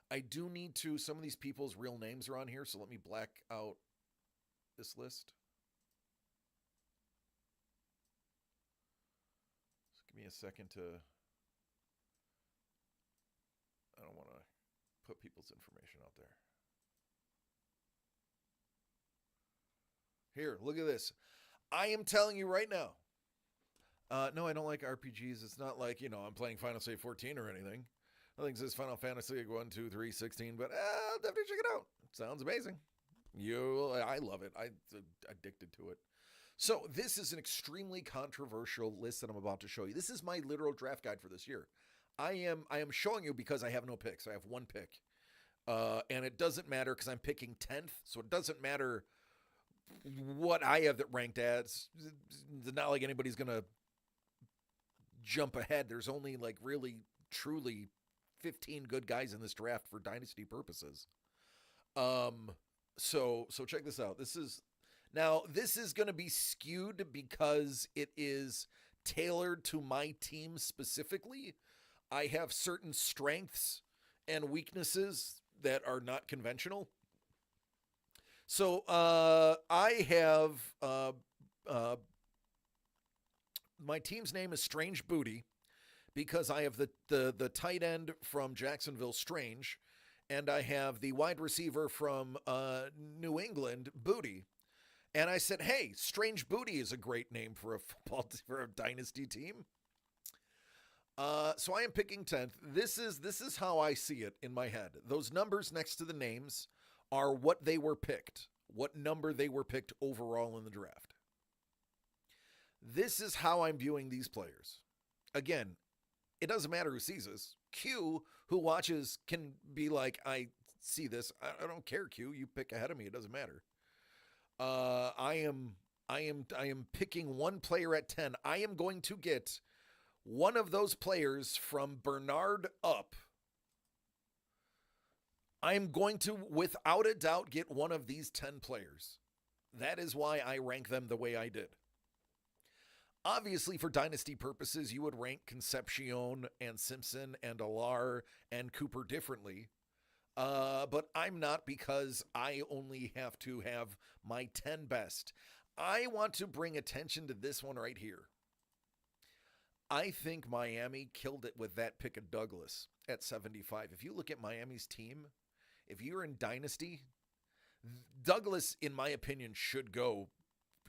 I do need to, some of these people's real names are on here, so let me black out this list. So give me a second to, I don't want to put people's information out there. Here, look at this. I am telling you right now. No, I don't like RPGs. It's not like, I'm playing Final Fantasy 14 or anything. I think this is Final Fantasy 1, 2, 3, 16, but I'll definitely check it out. It sounds amazing. I love it. I'm addicted to it. So this is an extremely controversial list that I'm about to show you. This is my literal draft guide for this year. I am showing you because I have no picks. I have one pick. And it doesn't matter because I'm picking 10th, so it doesn't matter what I have that ranked as. It's not like anybody's going to jump ahead. There's only like really, truly 15 good guys in this draft for dynasty purposes. So check this out. This is going to be skewed because it is tailored to my team specifically. I have certain strengths and weaknesses that are not conventional. So I have my team's name is Strange Booty because I have the tight end from Jacksonville, Strange, and I have the wide receiver from New England, Booty. And I said, hey, Strange Booty is a great name for a dynasty team. So I am picking 10th. This is how I see it in my head. Those numbers next to the names are what they were picked, what number they were picked overall in the draft. This is how I'm viewing these players. Again, it doesn't matter who sees this. Q, who watches, can be like, I see this. I don't care, Q. You pick ahead of me. It doesn't matter. I am picking one player at 10. I am going to get one of those players from Bernard up. I am going to, without a doubt, get one of these 10 players. That is why I rank them the way I did. Obviously, for dynasty purposes, you would rank Concepcion and Simpson and Alar and Cooper differently. But I'm not, because I only have to have my 10 best. I want to bring attention to this one right here. I think Miami killed it with that pick of Douglas at 75. If you look at Miami's team, if you're in dynasty, Douglas, in my opinion, should go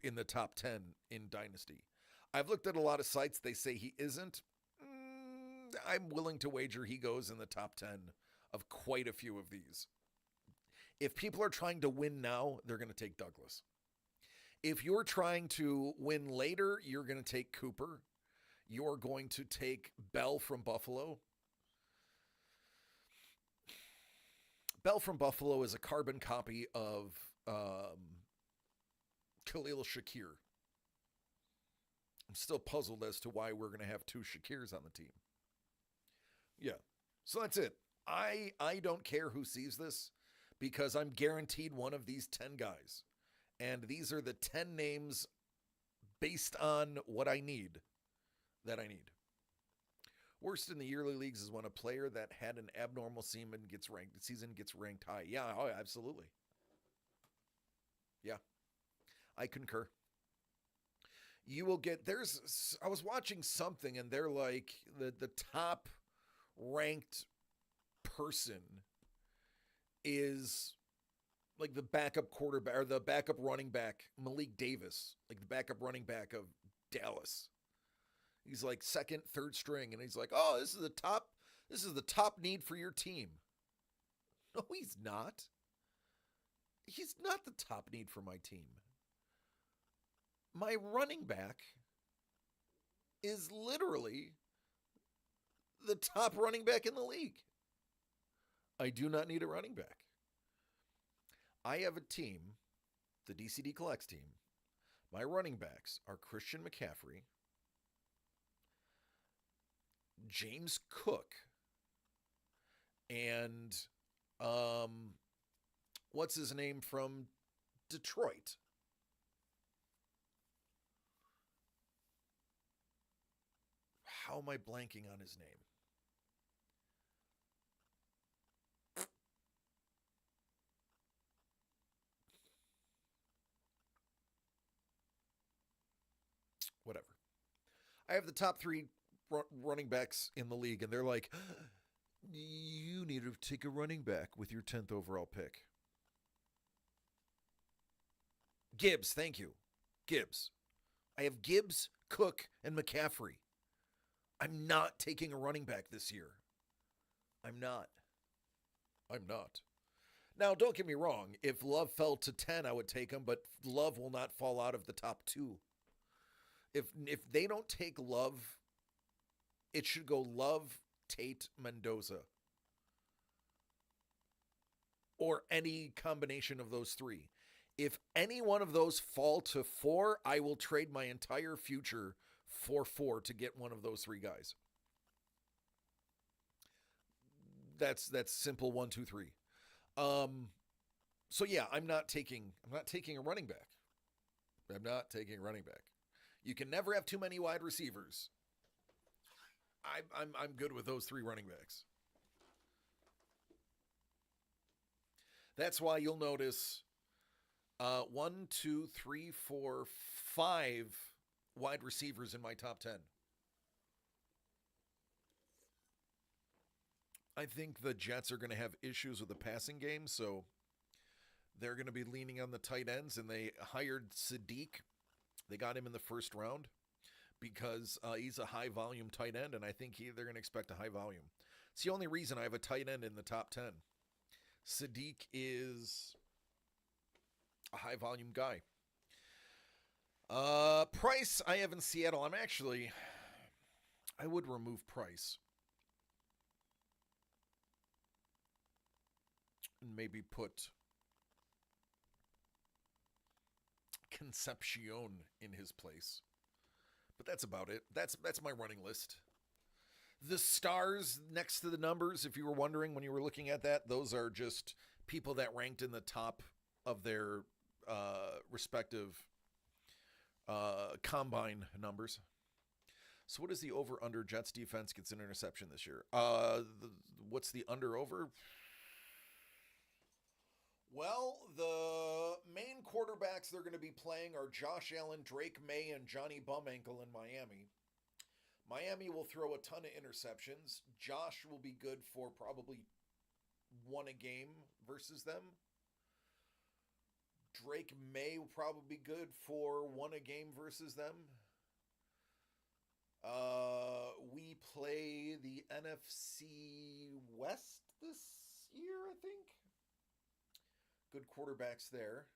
in the top 10 in dynasty. I've looked at a lot of sites. They say he isn't. I'm willing to wager he goes in the top 10 of quite a few of these. If people are trying to win now, they're going to take Douglas. If you're trying to win later, you're going to take Cooper. You're going to take Bell from Buffalo. Bell from Buffalo is a carbon copy of Khalil Shakir. I'm still puzzled as to why we're going to have two Shakirs on the team. Yeah, so that's it. I don't care who sees this because I'm guaranteed one of these 10 guys. And these are the 10 names based on what I need. That I need. Worst in the yearly leagues is when a player that had an abnormal season gets ranked high. Yeah, oh, absolutely. Yeah, I concur. You will get, I was watching something and they're like, the top ranked person is like the backup quarterback or the backup running back, Malik Davis, like the backup running back of Dallas. He's like second, third string, and he's like, "Oh, this is the top need for your team." No, he's not. He's not the top need for my team. My running back is literally the top running back in the league. I do not need a running back. I have a team, the DCD Collects team. My running backs are Christian McCaffrey, James Cook, and what's his name from Detroit? How am I blanking on his name? Whatever. I have the top 3 running backs in the league, and they're like, you need to take a running back with your 10th overall pick. Gibbs, thank you. Gibbs. I have Gibbs, Cook, and McCaffrey. I'm not taking a running back this year. I'm not. Now, don't get me wrong. If Love fell to 10, I would take him, but Love will not fall out of the top 2. If they don't take Love, it should go Love, Tate, Mendoza. Or any combination of those 3. If any one of those fall to 4, I will trade my entire future for 4 to get one of those 3 guys. That's simple 1, 2, 3. So yeah, I'm not taking a running back. I'm not taking a running back. You can never have too many wide receivers. I'm good with those 3 running backs. That's why you'll notice 1, 2, 3, 4, 5 wide receivers in my top 10. I think the Jets are going to have issues with the passing game, so they're going to be leaning on the tight ends, and they hired Sadiq. They got him in the first round because he's a high-volume tight end, and I think they're going to expect a high volume. It's the only reason I have a tight end in the top 10. Sadiq is a high-volume guy. Price, I have in Seattle. I would remove Price. And maybe put Concepcion in his place. But that's about it. That's my running list. The stars next to the numbers, if you were wondering when you were looking at that, those are just people that ranked in the top of their respective combine numbers. So what is the over-under? Jets defense gets an interception this year. What's the under-over? Well, the main quarterbacks they're going to be playing are Josh Allen, Drake May, and Johnny Bumankle in Miami. Miami will throw a ton of interceptions. Josh will be good for probably 1 a game versus them. Drake May will probably be good for 1 a game versus them. We play the NFC West this year, I think. Good quarterbacks there.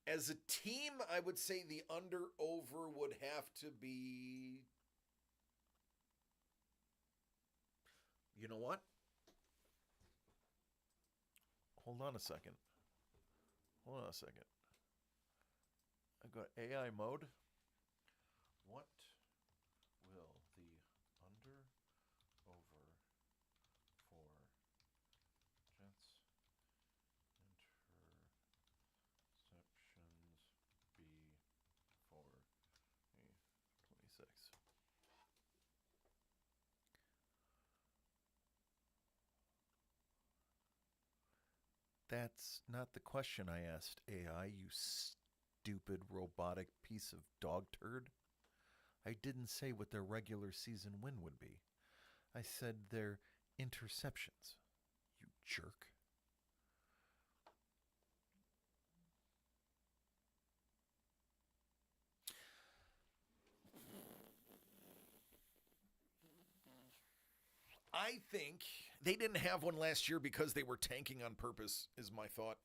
As a team, I would say the under-over would have to be... You know what? Hold on a second. I got AI mode. What will the under-over for Jets interceptions be for a 26? That's not the question I asked, AI, you stupid robotic piece of dog turd. I didn't say what their regular season win would be. I said their interceptions, you jerk. I think they didn't have one last year because they were tanking on purpose, is my thought.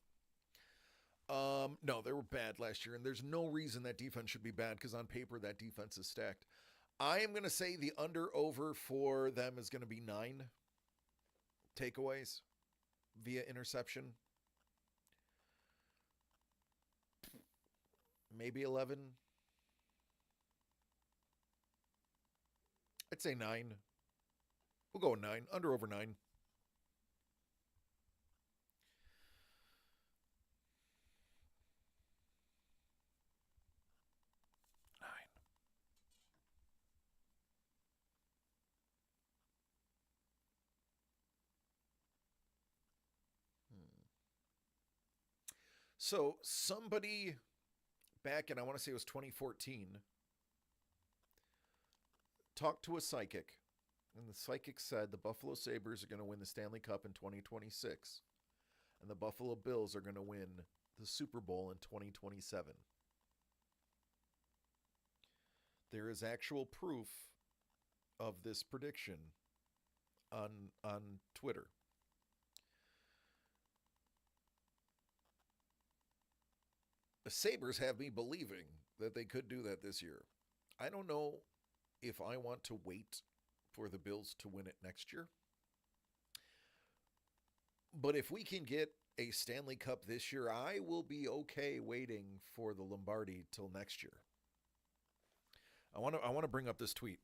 No, they were bad last year, and there's no reason that defense should be bad because on paper that defense is stacked. I am going to say the under-over for them is going to be 9 takeaways via interception. maybe 11. I'd say 9. We'll go with 9. Under over 9. 9. So somebody back in, I want to say it was 2014, talked to a psychic, and the psychic said the Buffalo Sabres are going to win the Stanley Cup in 2026, and the Buffalo Bills are going to win the Super Bowl in 2027. There is actual proof of this prediction on Twitter. The Sabres have me believing that they could do that this year. I don't know if I want to wait for the Bills to win it next year. But if we can get a Stanley Cup this year, I will be okay waiting for the Lombardi till next year. I want to bring up this tweet.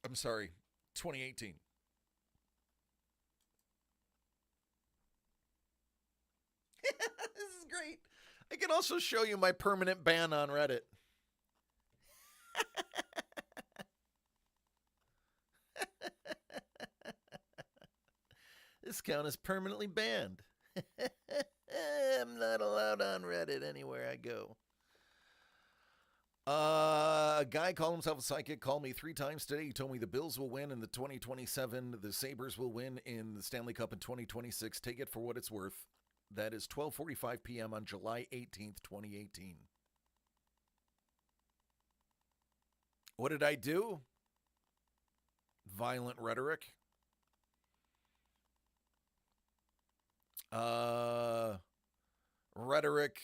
I'm sorry, 2018. This is great. I can also show you my permanent ban on Reddit. This account is permanently banned. I'm not allowed on Reddit anywhere I go. A guy called himself a psychic, called me 3 times today. He told me the Bills will win in the 2027. The Sabres will win in the Stanley Cup in 2026. Take it for what it's worth. That is 12:45 p.m. on July 18th, 2018. What did I do? Violent rhetoric. Rhetoric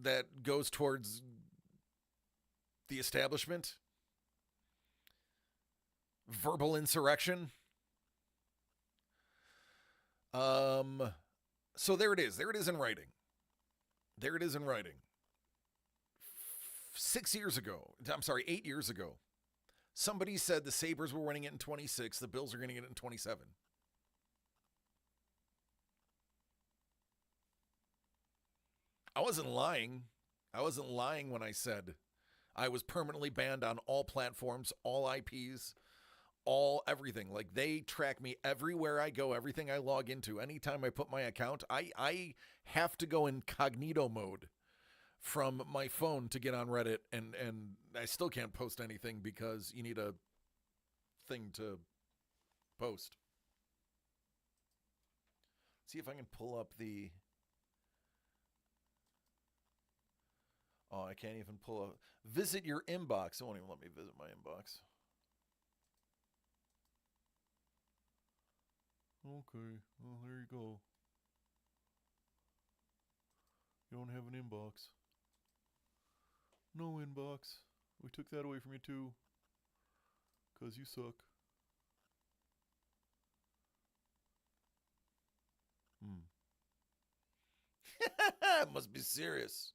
that goes towards the establishment. Verbal insurrection. So there it is. There it is in writing. There it is in writing. 8 years ago, somebody said the Sabres were winning it in 26. The Bills are going to get it in 27. I wasn't lying. I wasn't lying when I said I was permanently banned on all platforms, all IPs, all everything. Like, they track me everywhere I go, everything I log into. Anytime I put my account, I have to go incognito mode from my phone to get on Reddit, and I still can't post anything because you need a thing to post. See if I can pull up the... Oh, I can't even pull up. Visit your inbox. It won't even let me visit my inbox. Okay, well, there you go. You don't have an inbox. No inbox. We took that away from you too. 'Cause you suck. Must be serious.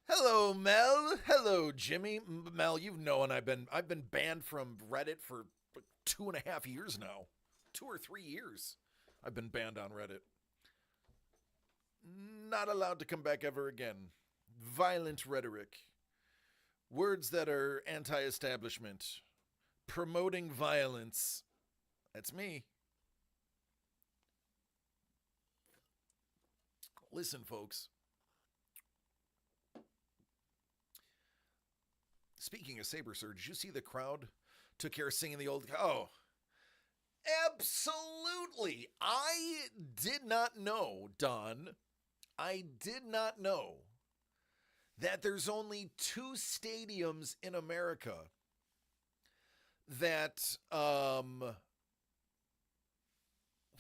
Hello, Mel. Hello, Jimmy. Mel, you've known I've been banned from Reddit for 2.5 years now. 2 or 3 years I've been banned on Reddit. Not allowed to come back ever again. Violent rhetoric. Words that are anti-establishment. Promoting violence. That's me. Listen, folks. Speaking of Saber Surge, did you see the crowd took care of singing the old... Oh, absolutely. I did not know, Don. I did not know that there's only 2 stadiums in America that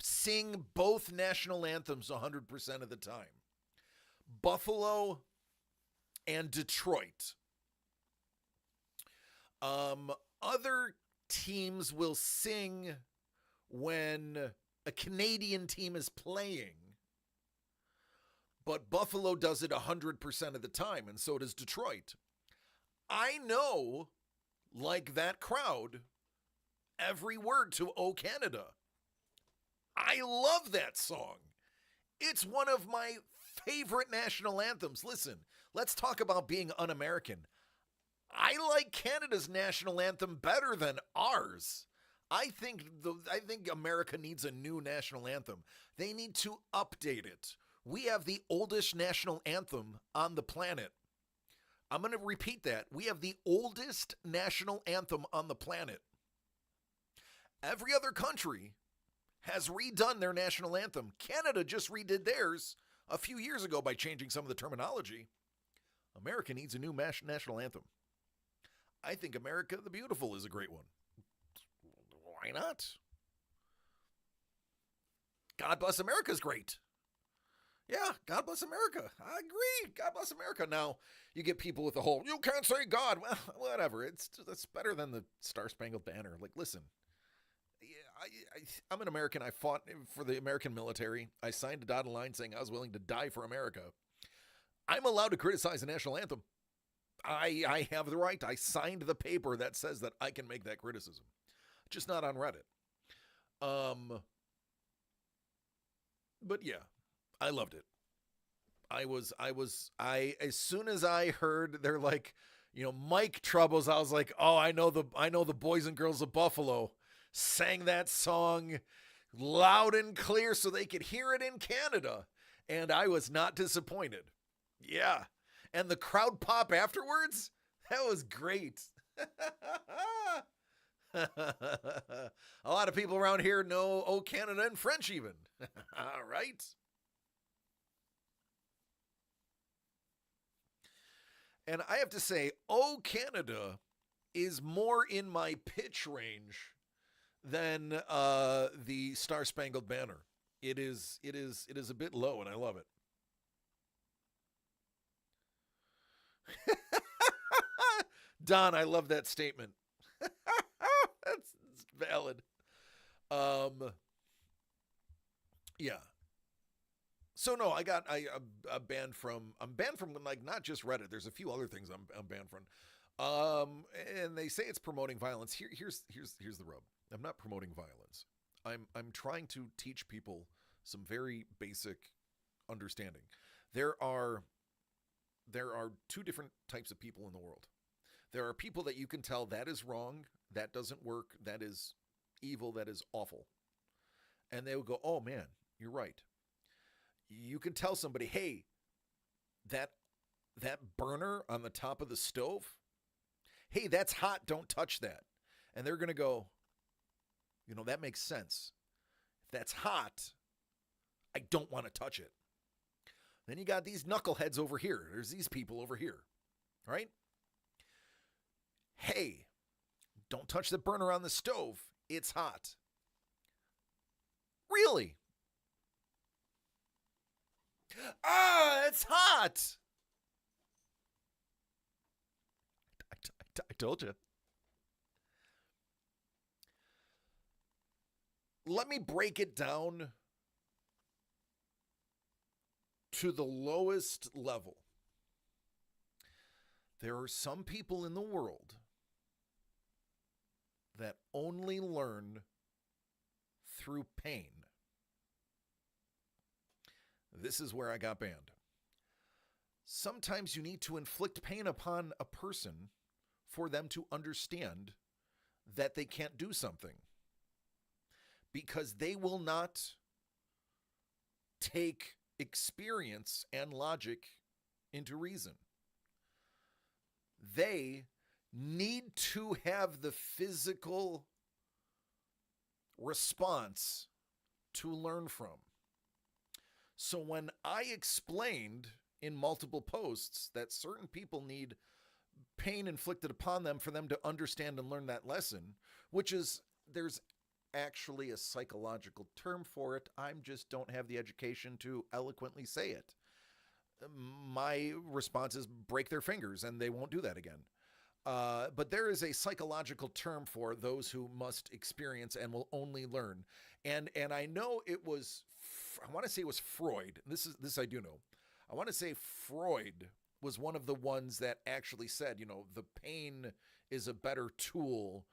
sing both national anthems 100% of the time. Buffalo and Detroit. Other teams will sing when a Canadian team is playing, but Buffalo does it 100% of the time, and so does Detroit. I know, like that crowd, every word to "O Canada." I love that song. It's one of my favorite national anthems. Listen, let's talk about being un-American. I like Canada's national anthem better than ours. I think America needs a new national anthem. They need to update it. We have the oldest national anthem on the planet. I'm going to repeat that. We have the oldest national anthem on the planet. Every other country has redone their national anthem. Canada just redid theirs a few years ago by changing some of the terminology. America needs a new national anthem. I think America the Beautiful is a great one. Why not? God Bless America is great. Yeah, God Bless America. I agree. God Bless America. Now, you get people with the whole, you can't say God. Well, whatever. It's better than the Star Spangled Banner. Like, listen. I'm an American. I fought for the American military. I signed a dotted line saying I was willing to die for America. I'm allowed to criticize the national anthem. I have the right. I signed the paper that says that I can make that criticism. Just not on Reddit. But yeah, I loved it. As soon as I heard they're like, Mike Troubles, I was like, oh, I know the boys and girls of Buffalo sang that song loud and clear so they could hear it in Canada. And I was not disappointed. Yeah. And the crowd pop afterwards, that was great. A lot of people around here know "O Canada" in French even. All right. And I have to say, "O Canada" is more in my pitch range than the Star Spangled Banner. It is a bit low, and I love it. Don, I love that statement. That's valid. Yeah. So no, I'm banned from like not just Reddit. There's a few other things I'm banned from. And they say it's promoting violence. Here's the rub. I'm not promoting violence. I'm trying to teach people some very basic understanding. There are two different types of people in the world. There are people that you can tell that is wrong, that doesn't work, that is evil, that is awful. And they will go, oh man, you're right. You can tell somebody, hey, that burner on the top of the stove, hey, that's hot, don't touch that. And they're going to go, that makes sense. If that's hot, I don't want to touch it. Then you got these knuckleheads over here. There's these people over here, right? Hey, don't touch the burner on the stove. It's hot. Really? It's hot. I told you. Let me break it down to the lowest level. There are some people in the world that only learn through pain. This is where I got banned. Sometimes you need to inflict pain upon a person for them to understand that they can't do something. Because they will not take experience and logic into reason. They need to have the physical response to learn from. So when I explained in multiple posts that certain people need pain inflicted upon them for them to understand and learn that lesson, which is there's actually a psychological term for it. I just don't have the education to eloquently say it. My response is break their fingers and they won't do that again. But there is a psychological term for those who must experience and will only learn. And I know it was, I want to say it was Freud. This I do know. I want to say Freud was one of the ones that actually said, you know, the pain is a better tool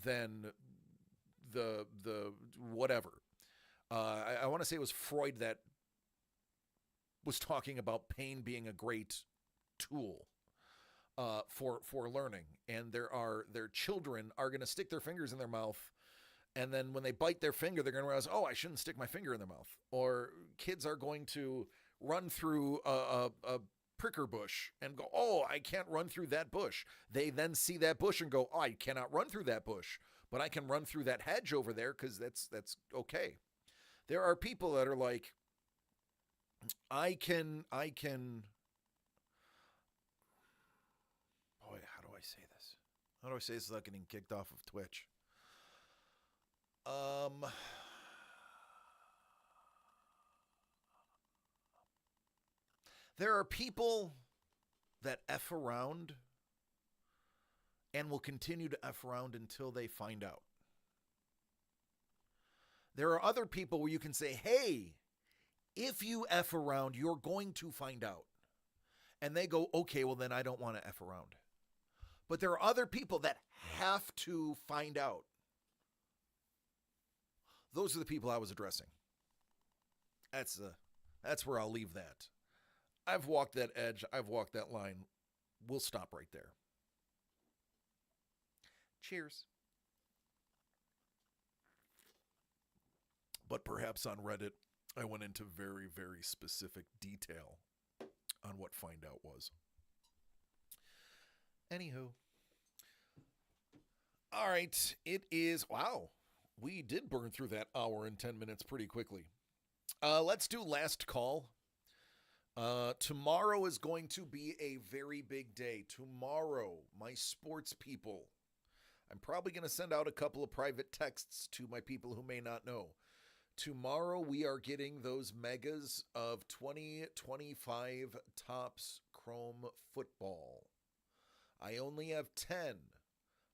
than the whatever. I want to say it was Freud that was talking about pain being a great tool for learning. And their children are going to stick their fingers in their mouth, and then when they bite their finger, they're going to realize, oh, I shouldn't stick my finger in their mouth. Or kids are going to run through a pricker bush and go, oh, I can't run through that bush. They then see that bush and go, oh, I cannot run through that bush, but I can run through that hedge over there because that's okay. There are people that are like, I can. Boy, how do I say this? How do I say this without getting kicked off of Twitch? There are people that F around and will continue to F around until they find out. There are other people where you can say, hey, if you F around, you're going to find out. And they go, okay, well then I don't want to F around. But there are other people that have to find out. Those are the people I was addressing. That's where I'll leave that. I've walked that edge. I've walked that line. We'll stop right there. Cheers. But perhaps on Reddit, I went into very, very specific detail on what find out was. Anywho. All right. It is, wow. We did burn through that hour and 10 minutes pretty quickly. Let's do last call. Tomorrow is going to be a very big day. Tomorrow, my sports people. I'm probably going to send out a couple of private texts to my people who may not know. Tomorrow, we are getting those megas of 2025 Topps Chrome football. I only have 10.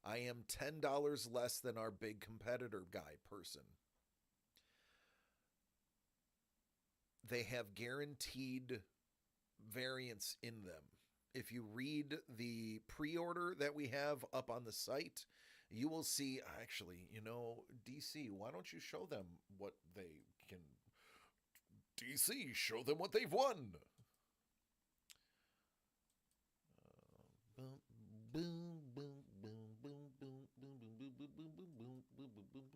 I am $10 less than our big competitor guy person. They have guaranteed variants in them. If you read the pre-order that we have up on the site, you will see, actually, you know, DC, why don't you show them what they can... DC, show them what they've won. Boom, boom, boom, boom, boom, boom, boom, boom, boom, boom, boom, boom, boom, boom, boom, boom,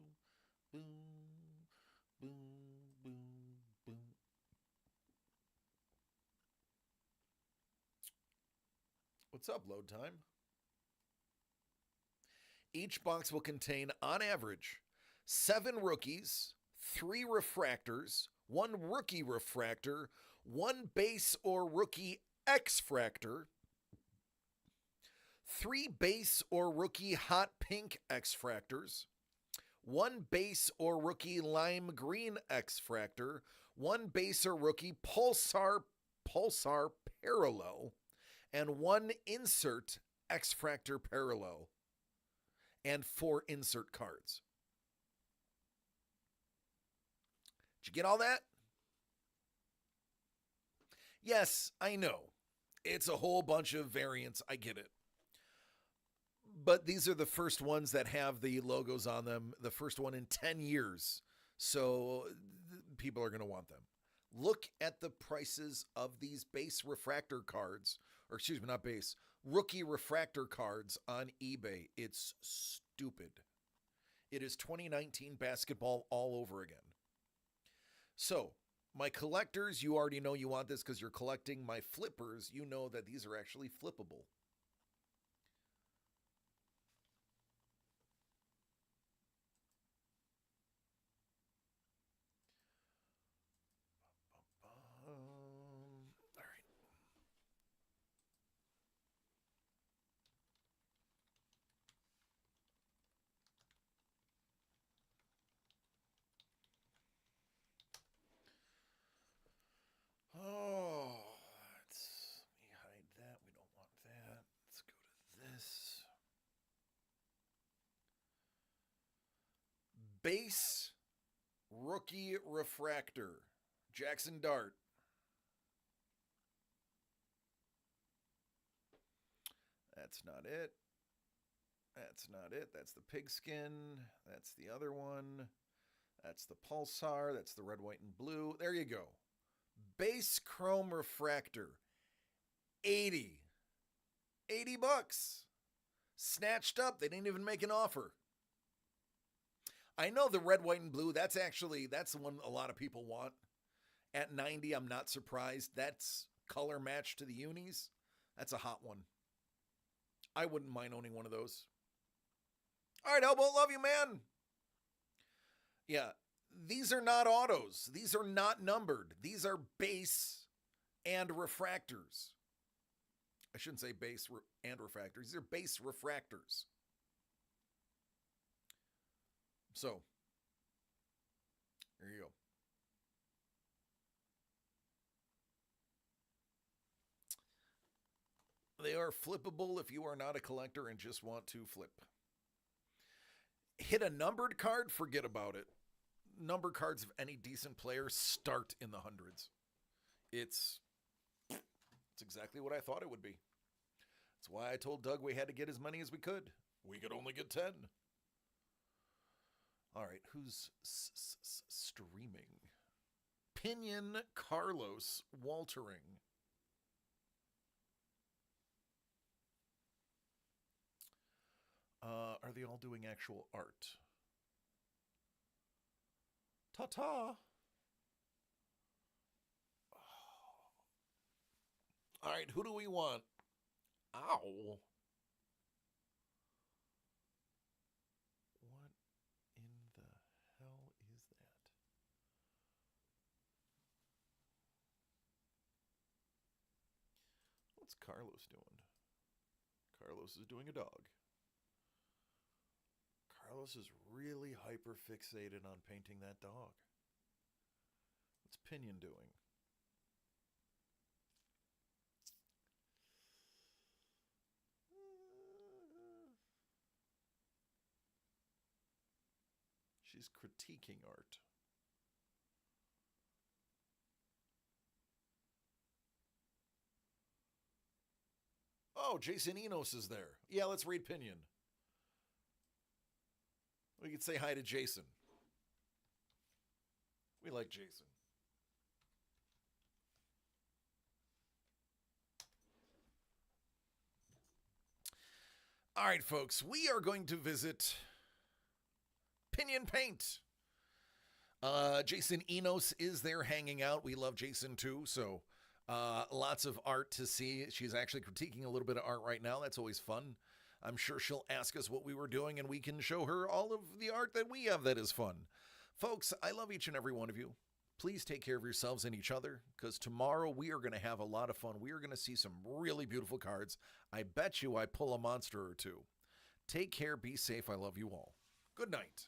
boom, boom, boom, boom. What's up, load time? Each box will contain, on average, 7 rookies, 3 refractors, 1 rookie refractor, 1 base or rookie X-fractor, 3 base or rookie hot pink X-fractors, 1 base or rookie lime green X-fractor, 1 base or rookie pulsar parallel, and 1 insert X-fractor parallel, and 4 insert cards. Did you get all that? Yes, I know. It's a whole bunch of variants. I get it. But these are the first ones that have the logos on them, the first one in 10 years. So people are going to want them. Look at the prices of these base refractor cards, or excuse me, not base, rookie refractor cards on eBay. It's stupid. It is 2019 basketball all over again. So, my collectors, you already know you want this because you're collecting. My flippers, you know that these are actually flippable. All right. Base rookie refractor, Jackson Dart. That's not it. That's not it. That's the pigskin. That's the other one. That's the Pulsar. That's the red, white, and blue. There you go. Base chrome refractor. 80. 80 bucks. Snatched up. They didn't even make an offer. I know the red, white, and blue, that's the one a lot of people want. At 90, I'm not surprised. That's color match to the unis. That's a hot one. I wouldn't mind owning one of those. All right, Elbow, love you, man. Yeah, these are not autos. These are not numbered. These are base and refractors. I shouldn't say base and refractors. These are base refractors. So, there you go. They are flippable if you are not a collector and just want to flip. Hit a numbered card, forget about it. Number cards of any decent player start in the hundreds. It's exactly what I thought it would be. That's why I told Doug we had to get as many as we could. We could only get 10. All right, who's streaming? Pinion Carlos Waltering. Are they all doing actual art? Ta-ta. All right, who do we want? Ow. What in the hell is that? What's Carlos doing? Carlos is doing a dog. Carlos is really hyper fixated on painting that dog. What's Pinion doing? She's critiquing art. Oh, Jason Enos is there. Yeah, let's read Pinion. We could say hi to Jason. We like Jason. All right, folks, we are going to visit Pinion Paint. Jason Enos is there hanging out. We love Jason too, so lots of art to see. She's actually critiquing a little bit of art right now. That's always fun. I'm sure she'll ask us what we were doing, and we can show her all of the art that we have that is fun. Folks, I love each and every one of you. Please take care of yourselves and each other, because tomorrow we are going to have a lot of fun. We are going to see some really beautiful cards. I bet you I pull a monster or two. Take care, be safe. I love you all. Good night.